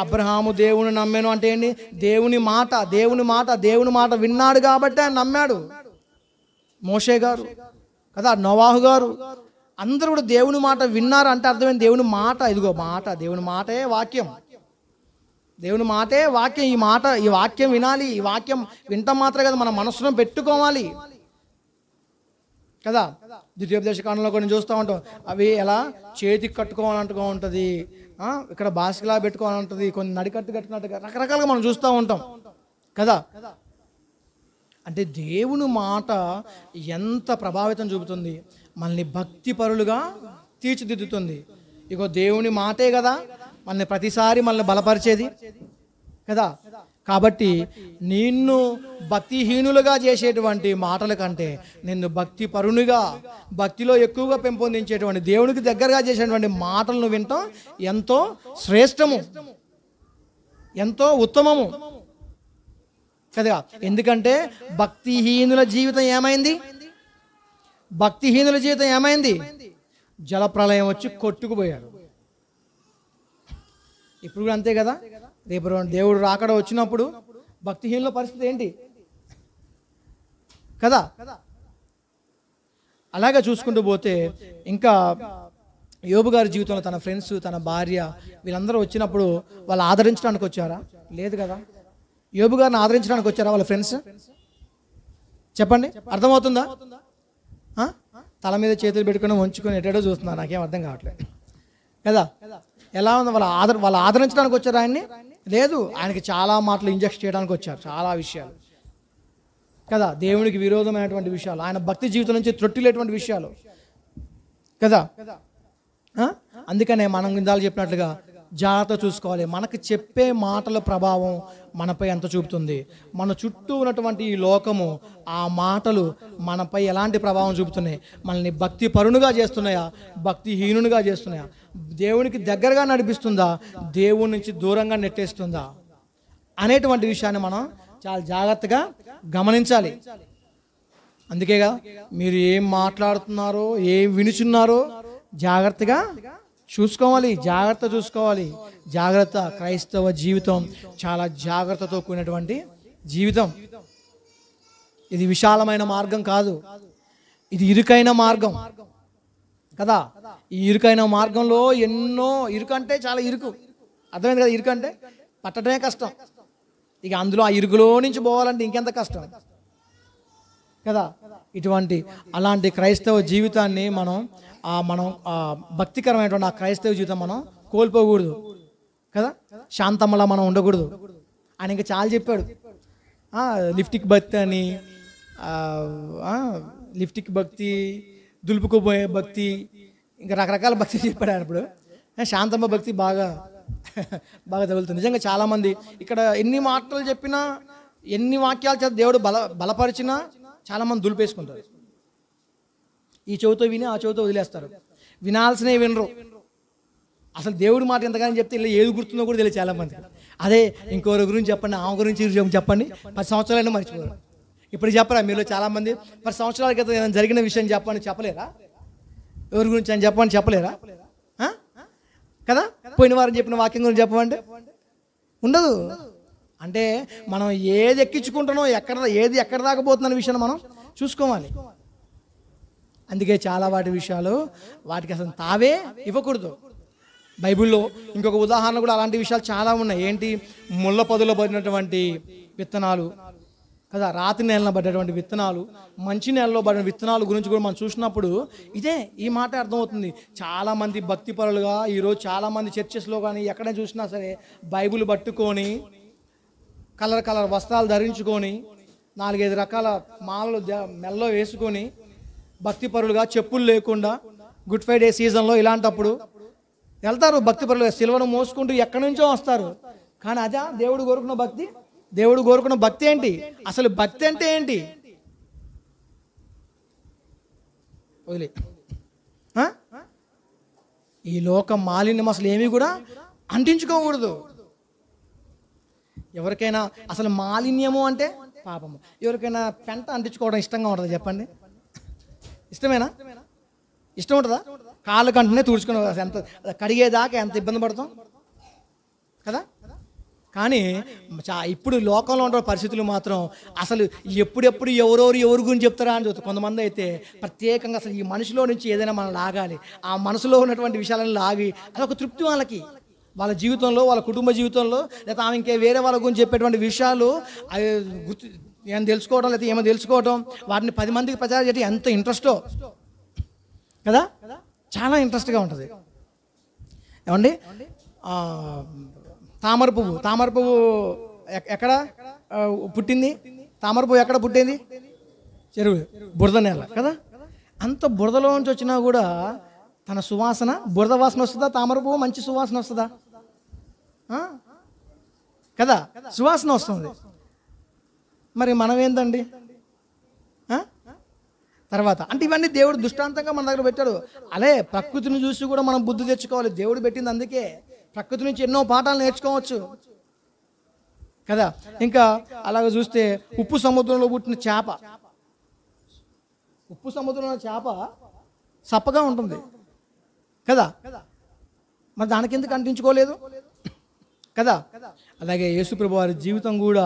అబ్రహాము దేవుని నమ్మాను అంటే ఏంటి? దేవుని మాట విన్నాడు కాబట్టి ఆయన నమ్మాడు. మోషే గారు కదా, నోవాహు గారు అందరూ కూడా దేవుని మాట విన్నారు అంటే అర్థమైంది. దేవుని మాట, ఇదిగో మాట, దేవుని మాటే వాక్యం, దేవుని మాటే వాక్యం. ఈ వాక్యం వినాలి. ఈ వాక్యం వింటాం మాత్రమే కదా, మన మనసులో పెట్టుకోవాలి కదా. ద్వితీయోపదేశ కాండంలో కొన్ని చూస్తూ ఉంటాం, అవి ఎలా చేతికి కట్టుకోవాలంటూ ఉంటుంది, ఇక్కడ బాసికలా పెట్టుకోవాలంటుంది, కొన్ని నడికట్టు కట్టుకున్నట్టుగా రకరకాలుగా మనం చూస్తూ ఉంటాం కదా. అంటే దేవుని మాట ఎంత ప్రభావితం చూపుతుంది, మనల్ని భక్తి పరులుగా తీర్చిదిద్దుతుంది. ఇగో దేవుని మాటే కదా మనల్ని ప్రతిసారి మనల్ని బలపరిచేది కదా. కాబట్టి నిన్ను భక్తిహీనులుగా చేసేటువంటి మాటల కంటే నిన్ను భక్తి పరునిగా, భక్తిలో ఎక్కువగా పెంపొందించేటువంటి, దేవునికి దగ్గరగా చేసేటువంటి మాటలను వింటాం ఎంతో శ్రేష్టము, ఎంతో ఉత్తమము కదా. ఎందుకంటే భక్తిహీనుల జీవితం ఏమైంది? జలప్రలయం వచ్చి కొట్టుకుపోయారు. ఇప్పుడు కూడా అంతే కదా. రేపు దేవుడు రాకడ వచ్చినప్పుడు భక్తిహీనుల పరిస్థితి ఏంటి కదా. అలాగే చూసుకుంటూ పోతే ఇంకా యోబు గారి జీవితంలో తన ఫ్రెండ్స్, తన భార్య వీళ్ళందరూ వచ్చినప్పుడు వాళ్ళు ఆదరించడానికి వచ్చారా? లేదు కదా. యోబు గారిని ఆదరించడానికి వచ్చారా వాళ్ళ ఫ్రెండ్స్? చెప్పండి, అర్థమవుతుందా? తల మీద చేతులు పెట్టుకుని వంచుకొని ఎటేటో చూస్తున్నారు, నాకేం అర్థం కావట్లేదు కదా. ఎలా ఉంది? వాళ్ళు ఆదరించడానికి వచ్చారు ఆయన్ని? లేదు, ఆయనకి చాలా మాటలు ఇంజెక్ట్ చేయడానికి వచ్చారు, చాలా విషయాలు కదా, దేవునికి విరోధమైనటువంటి విషయాలు, ఆయన భక్తి జీవితం నుంచి త్రొట్టిలేటువంటి విషయాలు కదా. అందుకనే మనం ఇందాక చెప్పినట్లుగా జాగ్రత్త చూసుకోవాలి. మనకు చెప్పే మాటల ప్రభావం మనపై ఎంత చూపుతుంది, మన చుట్టూ ఉన్నటువంటి ఈ లోకము, ఆ మాటలు మనపై ఎలాంటి ప్రభావం చూపుతున్నాయి, మనల్ని భక్తి పరునుగా చేస్తున్నాయా, భక్తిహీనునిగా చేస్తున్నాయా, దేవునికి దగ్గరగా నడిపిస్తుందా, దేవుని నుంచి దూరంగా నెట్టేస్తుందా అనేటువంటి విషయాన్ని మనం చాలా జాగ్రత్తగా గమనించాలి అందుకేగా మీరు ఏం మాట్లాడుతున్నారో ఏం వినుచున్నారో జాగ్రత్తగా చూసుకోవాలి, జాగ్రత్త చూసుకోవాలి. జాగ్రత్త. క్రైస్తవ జీవితం చాలా జాగ్రత్తతో కూడినటువంటి జీవితం. ఇది విశాలమైన మార్గం కాదు, ఇది ఇరుకైన మార్గం కదా. ఈ ఇరుకైన మార్గంలో ఎన్నో ఇరుకంటే చాలా ఇరుకు, అర్థమైంది కదా. ఇరుకంటే పట్టడమే కష్టం, ఇక అందులో ఆ ఇరుకులో నుంచి పోవాలంటే ఇంకెంత కష్టం కదా. అలాంటి క్రైస్తవ జీవితాన్ని మనం భక్తికరమైనటువంటి ఆ క్రైస్తవ జీవితం మనం కోల్పోకూడదు కదా. శాంతమ్మలా మనం ఉండకూడదు. ఆయన ఇంకా చాలా చెప్పాడు, లిఫ్టిక్ భక్తి అని, లిఫ్టిక్ భక్తి, దులుపుకుపోయే భక్తి, ఇంకా రకరకాల భక్తి చెప్పాడు ఆయన. ఇప్పుడు శాంతమ్మ భక్తి బాగా తగులుతుంది. నిజంగా చాలామంది ఇక్కడ ఎన్ని మాటలు చెప్పినా, ఎన్ని వాక్యాలు చేత దేవుడు బలపరిచినా చాలామంది దులిపేసుకుంటారు. ఈ చెవితో విని ఆ చెవితో వదిలేస్తారు, వినాల్సినవి వినరు. అసలు దేవుడి మాట ఎంతగానో చెప్తే ఇలా ఏది గుర్తుందో కూడా తెలియదు చాలామంది. అదే ఇంకోరి గురించి చెప్పండి, ఆమె గురించి చెప్పండి, 10 సంవత్సరాలైనా మర్చిపోరు. ఇప్పుడు చెప్పరా మీలో చాలామంది 10 సంవత్సరాల క్రితం జరిగిన విషయం చెప్పలేరా? ఎవరి గురించి అని చెప్పలేరా కదా. పోయిన వారం చెప్పిన వాక్యం గురించి చెప్పమంటే ఉండదు. అంటే మనం ఏది ఎక్కించుకుంటున్నాం, ఏది ఎక్కడ దాకపోతున్న విషయాన్ని మనం చూసుకోవాలి. అందుకే చాలా వాటికి అసలు తావే ఇవ్వకూడదు. బైబిల్లో ఇంకొక ఉదాహరణ కూడా అలాంటి విషయాలు చాలా ఉన్నాయి. ఏంటి? ముళ్ళ పొదలో పడినటువంటి విత్తనాలు కదా, రాతి నేలలో పడ్డటువంటి విత్తనాలు, మంచి నేలలో పడిన విత్తనాలు గురించి కూడా మనం చూసినప్పుడు ఈ మాట అర్థమవుతుంది. చాలామంది భక్తి పరులుగా ఈరోజు చాలామంది చర్చెస్లో కానీ ఎక్కడైనా చూసినా సరే బైబిల్ పట్టుకొని కలర్ వస్త్రాలు ధరించుకొని 4-5 రకాల మాలలు మెల్లో వేసుకొని భక్తి పరులుగా చెప్పులు లేకుండా గుడ్ ఫ్రైడే సీజన్లో ఇలాంటప్పుడు వెళ్తారు. భక్తి పరులుగా సిలువను మోసుకుంటూ ఎక్కడి నుంచో వస్తారు. కానీ అదే దేవుడు కోరుకున్న భక్తి. దేవుడు కోరుకున్న భక్తి ఏంటి? అసలు భక్తి అంటే ఏంటి? వదిలే. ఈ లోక మాలిన్యం అసలు ఏమీ కూడా అంటించుకోకూడదు. ఎవరికైనా అసలు మాలిన్యము అంటే పాపము. ఎవరికైనా పెంట అంటించుకోవడం ఇష్టంగా ఉంటుందా చెప్పండి? ఇష్టమేనా? ఇష్టం ఉంటుందా? కాళ్ళు కంటనే తుడుచుకుని ఎంత కడిగేదాకా ఎంత ఇబ్బంది పడతాం కదా. కానీ ఇప్పుడు లోకంలో ఉన్న పరిస్థితులు మాత్రం అసలు ఎప్పుడెప్పుడు ఎవరి గురించి చెప్తారా అని చూస్తారు. కొంతమంది అయితే ప్రత్యేకంగా అసలు ఈ మనిషిలో నుంచి ఏదైనా మనం లాగాలి, ఆ మనసులో ఉన్నటువంటి విషయాలను లాగి అదొక తృప్తి వాళ్ళ జీవితంలో, వాళ్ళ కుటుంబ జీవితంలో, లేదా ఆమె ఇంకే వేరే వాళ్ళ గురించి చెప్పేటువంటి విషయాలు అవి ఏమైనా తెలుసుకోవడం, లేదా ఏమో తెలుసుకోవడం, వాటిని 10 మందికి ప్రచారం చేయడం ఎంత ఇంట్రెస్టో కదా. చాలా ఇంట్రెస్ట్గా ఉంటుంది. ఏమండి? తామర పువ్వు ఎక్కడ పుట్టింది? తామర పువ్వు ఎక్కడ పుట్టింది? చెరువు, బురద నేల కదా. అంత బురదలో నుంచి వచ్చినా కూడా తన సువాసన, బురద వాసన వస్తుందా? తామర పువ్వు మంచి సువాసన వస్తుందా కదా? సువాసన వస్తుంది. మరి మనం ఏందండి? తర్వాత అంటే ఇవన్నీ దేవుడు దృష్టాంతంగా మన దగ్గర పెట్టాడు. అలే ప్రకృతిని చూసి కూడా మనం బుద్ధి తెచ్చుకోవాలి. దేవుడు పెట్టింది అందుకే. ప్రకృతి నుంచి ఎన్నో పాఠాలు నేర్చుకోవచ్చు కదా. ఇంకా అలాగ చూస్తే ఉప్పు సముద్రంలో పుట్టిన చేప, ఉప్పు సముద్రంలో చేప సప్పగా ఉంటుంది కదా. మరి దానికి ఎందుకు అంటించుకోలేదు కదా. అలాగే యేసుప్రభు వారి జీవితం కూడా,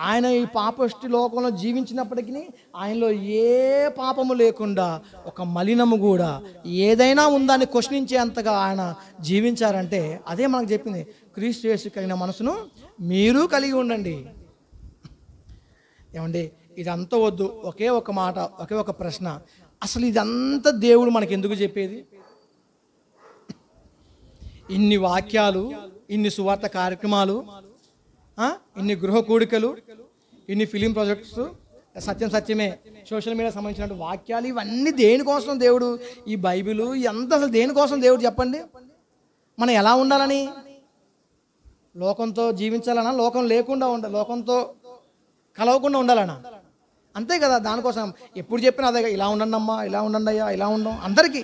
ఆయన ఈ పాపష్టి లోకంలో జీవించినప్పటికీ ఆయనలో ఏ పాపము లేకుండా, ఒక మలినము కూడా ఏదైనా ఉందని క్వశ్చనించేంతగా ఆయన జీవించారంటే అదే మనకు చెప్పింది. క్రీస్తు యేసు కలిగిన మనసును మీరు కలిగి ఉండండి. ఏమండి? ఇదంతా వద్దు. ఒకే ఒక మాట, ఒకే ఒక ప్రశ్న. అసలు ఇదంతా దేవుడు మనకి ఎందుకు చెప్పేది? ఇన్ని వాక్యాలు, ఇన్ని సువార్త కార్యక్రమాలు, ఇన్ని గృహ కూడికలు, ఇన్ని ఫిలిం ప్రాజెక్ట్స్, సత్యమే సోషల్ మీడియా సంబంధించిన వాక్యాలు, ఇవన్నీ దేనికోసం దేవుడు? ఈ బైబిల్ ఎంత అసలు దేనికోసం దేవుడు చెప్పండి? మనం ఎలా ఉండాలని? లోకంతో జీవించాలన్నా, లోకం లేకుండా లోకంతో కలవకుండా ఉండాలన్నా? అంతే కదా. దానికోసం ఎప్పుడు చెప్పినా అదే, ఇలా ఉండండి అమ్మా, ఇలా ఉండండి అయ్యా, ఇలా ఉండం అందరికీ.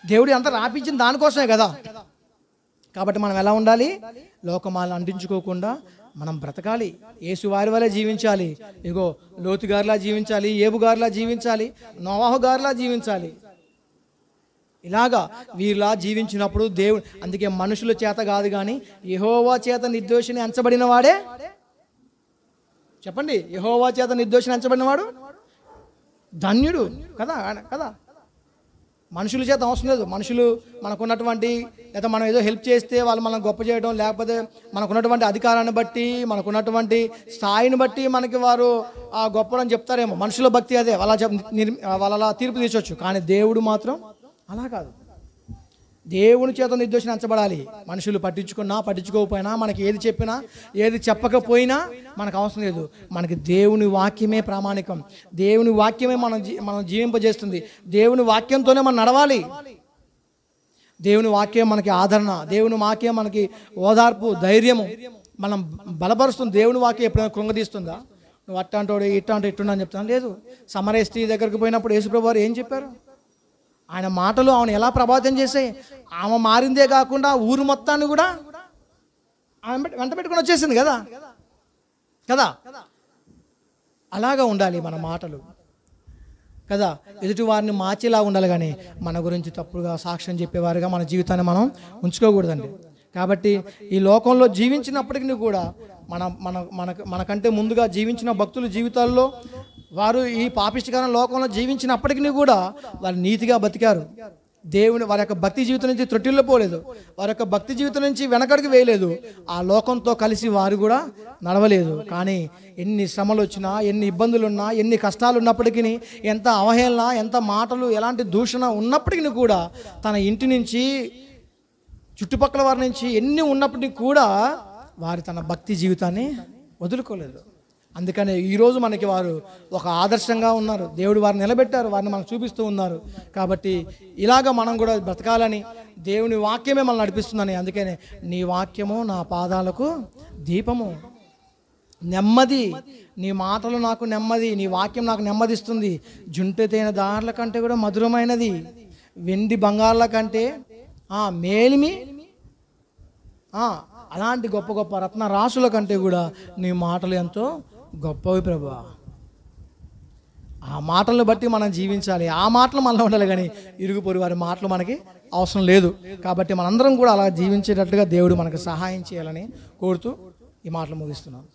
దేవుడు అంతా రాపించింది దానికోసమే కదా. కాబట్టి మనం ఎలా ఉండాలి? లోకమాలను అంటించుకోకుండా మనం బ్రతకాలి, యేసు వారి వలె జీవించాలి. ఇగో లోతు గారిలా జీవించాలి, ఏబు గారిలా జీవించాలి, నోవాహు గారిలా జీవించాలి. ఇలాగా వీరిలా జీవించినప్పుడు దేవుడు, అందుకే మనుషుల చేత కాదు కానీ యెహోవా చేత నిర్దోషిని ఎంచబడిన వాడే, చెప్పండి, యెహోవా చేత నిర్దోషిని ఎంచబడినవాడు ధన్యుడు కదా కదా. మనుషుల చేత అవసరం లేదు. మనుషులు మనకున్నటువంటి, లేదా మనం ఏదో హెల్ప్ చేస్తే వాళ్ళు మనం గొప్ప చేయడం, లేకపోతే మనకున్నటువంటి అధికారాన్ని బట్టి, మనకున్నటువంటి స్థాయిని బట్టి మనకి వారు గొప్పలని చెప్తారేమో. మనుషుల భక్తి అదే, వాళ్ళ అలా తీర్పు తీర్చొచ్చు. కానీ దేవుడు మాత్రం అలా కాదు. దేవుని చేత నిర్దోషిని ఎంచబడాలి. మనుషులు పట్టించుకోకపోయినా, మనకి ఏది చెప్పినా ఏది చెప్పకపోయినా మనకు అవసరం లేదు. మనకి దేవుని వాక్యమే ప్రామాణికం. దేవుని వాక్యమే మనం జీవింపజేస్తుంది. దేవుని వాక్యంతోనే మనం నడవాలి. దేవుని వాక్యం మనకి ఆదరణ, దేవుని వాక్యం మనకి ఓదార్పు, ధైర్యము, మనం బలపరుస్తుంది. దేవుని వాక్యం ఎప్పుడైనా కృంగదీస్తుందా? నువ్వు అట్టాంటోడు ఇట్టాంటో ఇట్టున్నా అని చెప్తాను లేదు. సమరయ స్త్రీ దగ్గరికి పోయినప్పుడు యేసుప్రభువు వారు ఏం చెప్పారు? ఆయన మాటలు ఆమెను ఎలా ప్రభావితం చేశాయి? ఆమె మారిందే కాకుండా ఊరు మొత్తాన్ని కూడా ఆమె వెంట పెట్టుకొని వచ్చేసింది కదా కదా. అలాగా ఉండాలి మన మాటలు కదా. ఎదుటి వారిని మార్చేలా ఉండాలి, కానీ మన గురించి తప్పుగా సాక్ష్యం చెప్పేవారుగా మన జీవితాన్ని మనం ఉంచుకోకూడదండి. కాబట్టి ఈ లోకంలో జీవించినప్పటికీ కూడా మనకంటే ముందుగా జీవించిన భక్తుల జీవితాల్లో వారు ఈ పాపిష్టికరణ లోకంలో జీవించినప్పటికీ కూడా వారు నీతిగా బతికారు. వారి యొక్క భక్తి జీవితం నుంచి త్రొట్టిల్లో పోలేదు, వారి యొక్క భక్తి జీవితం నుంచి వెనకడికి వేయలేదు. ఆ లోకంతో కలిసి వారు కూడా నడవలేదు. కానీ ఎన్ని శ్రమలు వచ్చినా, ఎన్ని ఇబ్బందులు ఉన్నా, ఎన్ని కష్టాలు ఉన్నప్పటికీ, ఎంత అవహేళన, ఎంత మాటలు, ఎలాంటి దూషణ ఉన్నప్పటికీ కూడా తన ఇంటి నుంచి, చుట్టుపక్కల వారి నుంచి ఎన్ని ఉన్నప్పటికీ కూడా వారు తన భక్తి జీవితాన్ని వదులుకోలేదు. అందుకనే ఈరోజు మనకి వారు ఒక ఆదర్శంగా ఉన్నారు. దేవుడు వారిని నిలబెట్టారు, వారిని మనకు చూపిస్తూ ఉన్నారు. కాబట్టి ఇలాగ మనం కూడా బ్రతకాలని దేవుని వాక్యమే మనల్ని నడిపిస్తుందని. అందుకనే నీ వాక్యము నా పాదాలకు దీపము, నెమ్మది, నీ మాటలు నాకు నెమ్మది, నీ వాక్యం నాకు నెమ్మదిస్తుంది. జుంటెతైన దారుల కంటే కూడా మధురమైనది, వెండి బంగారుల కంటే మేలిమి, అలాంటి గొప్ప గొప్ప రత్న రాసుల కంటే కూడా నీ మాటలు ఎంతో గొప్పవి ప్రభువా. ఆ మాటలను బట్టి మనం జీవించాలి, ఆ మాటలు మనలో ఉండాలి, కానీ ఇరుగు పొరుగు వారి మాటలు మనకి అవసరం లేదు. కాబట్టి మనందరం కూడా అలా జీవించేటట్లుగా దేవుడు మనకు సహాయం చేయాలని కోరుతూ ఈ మాటలు ముగిస్తున్నాను.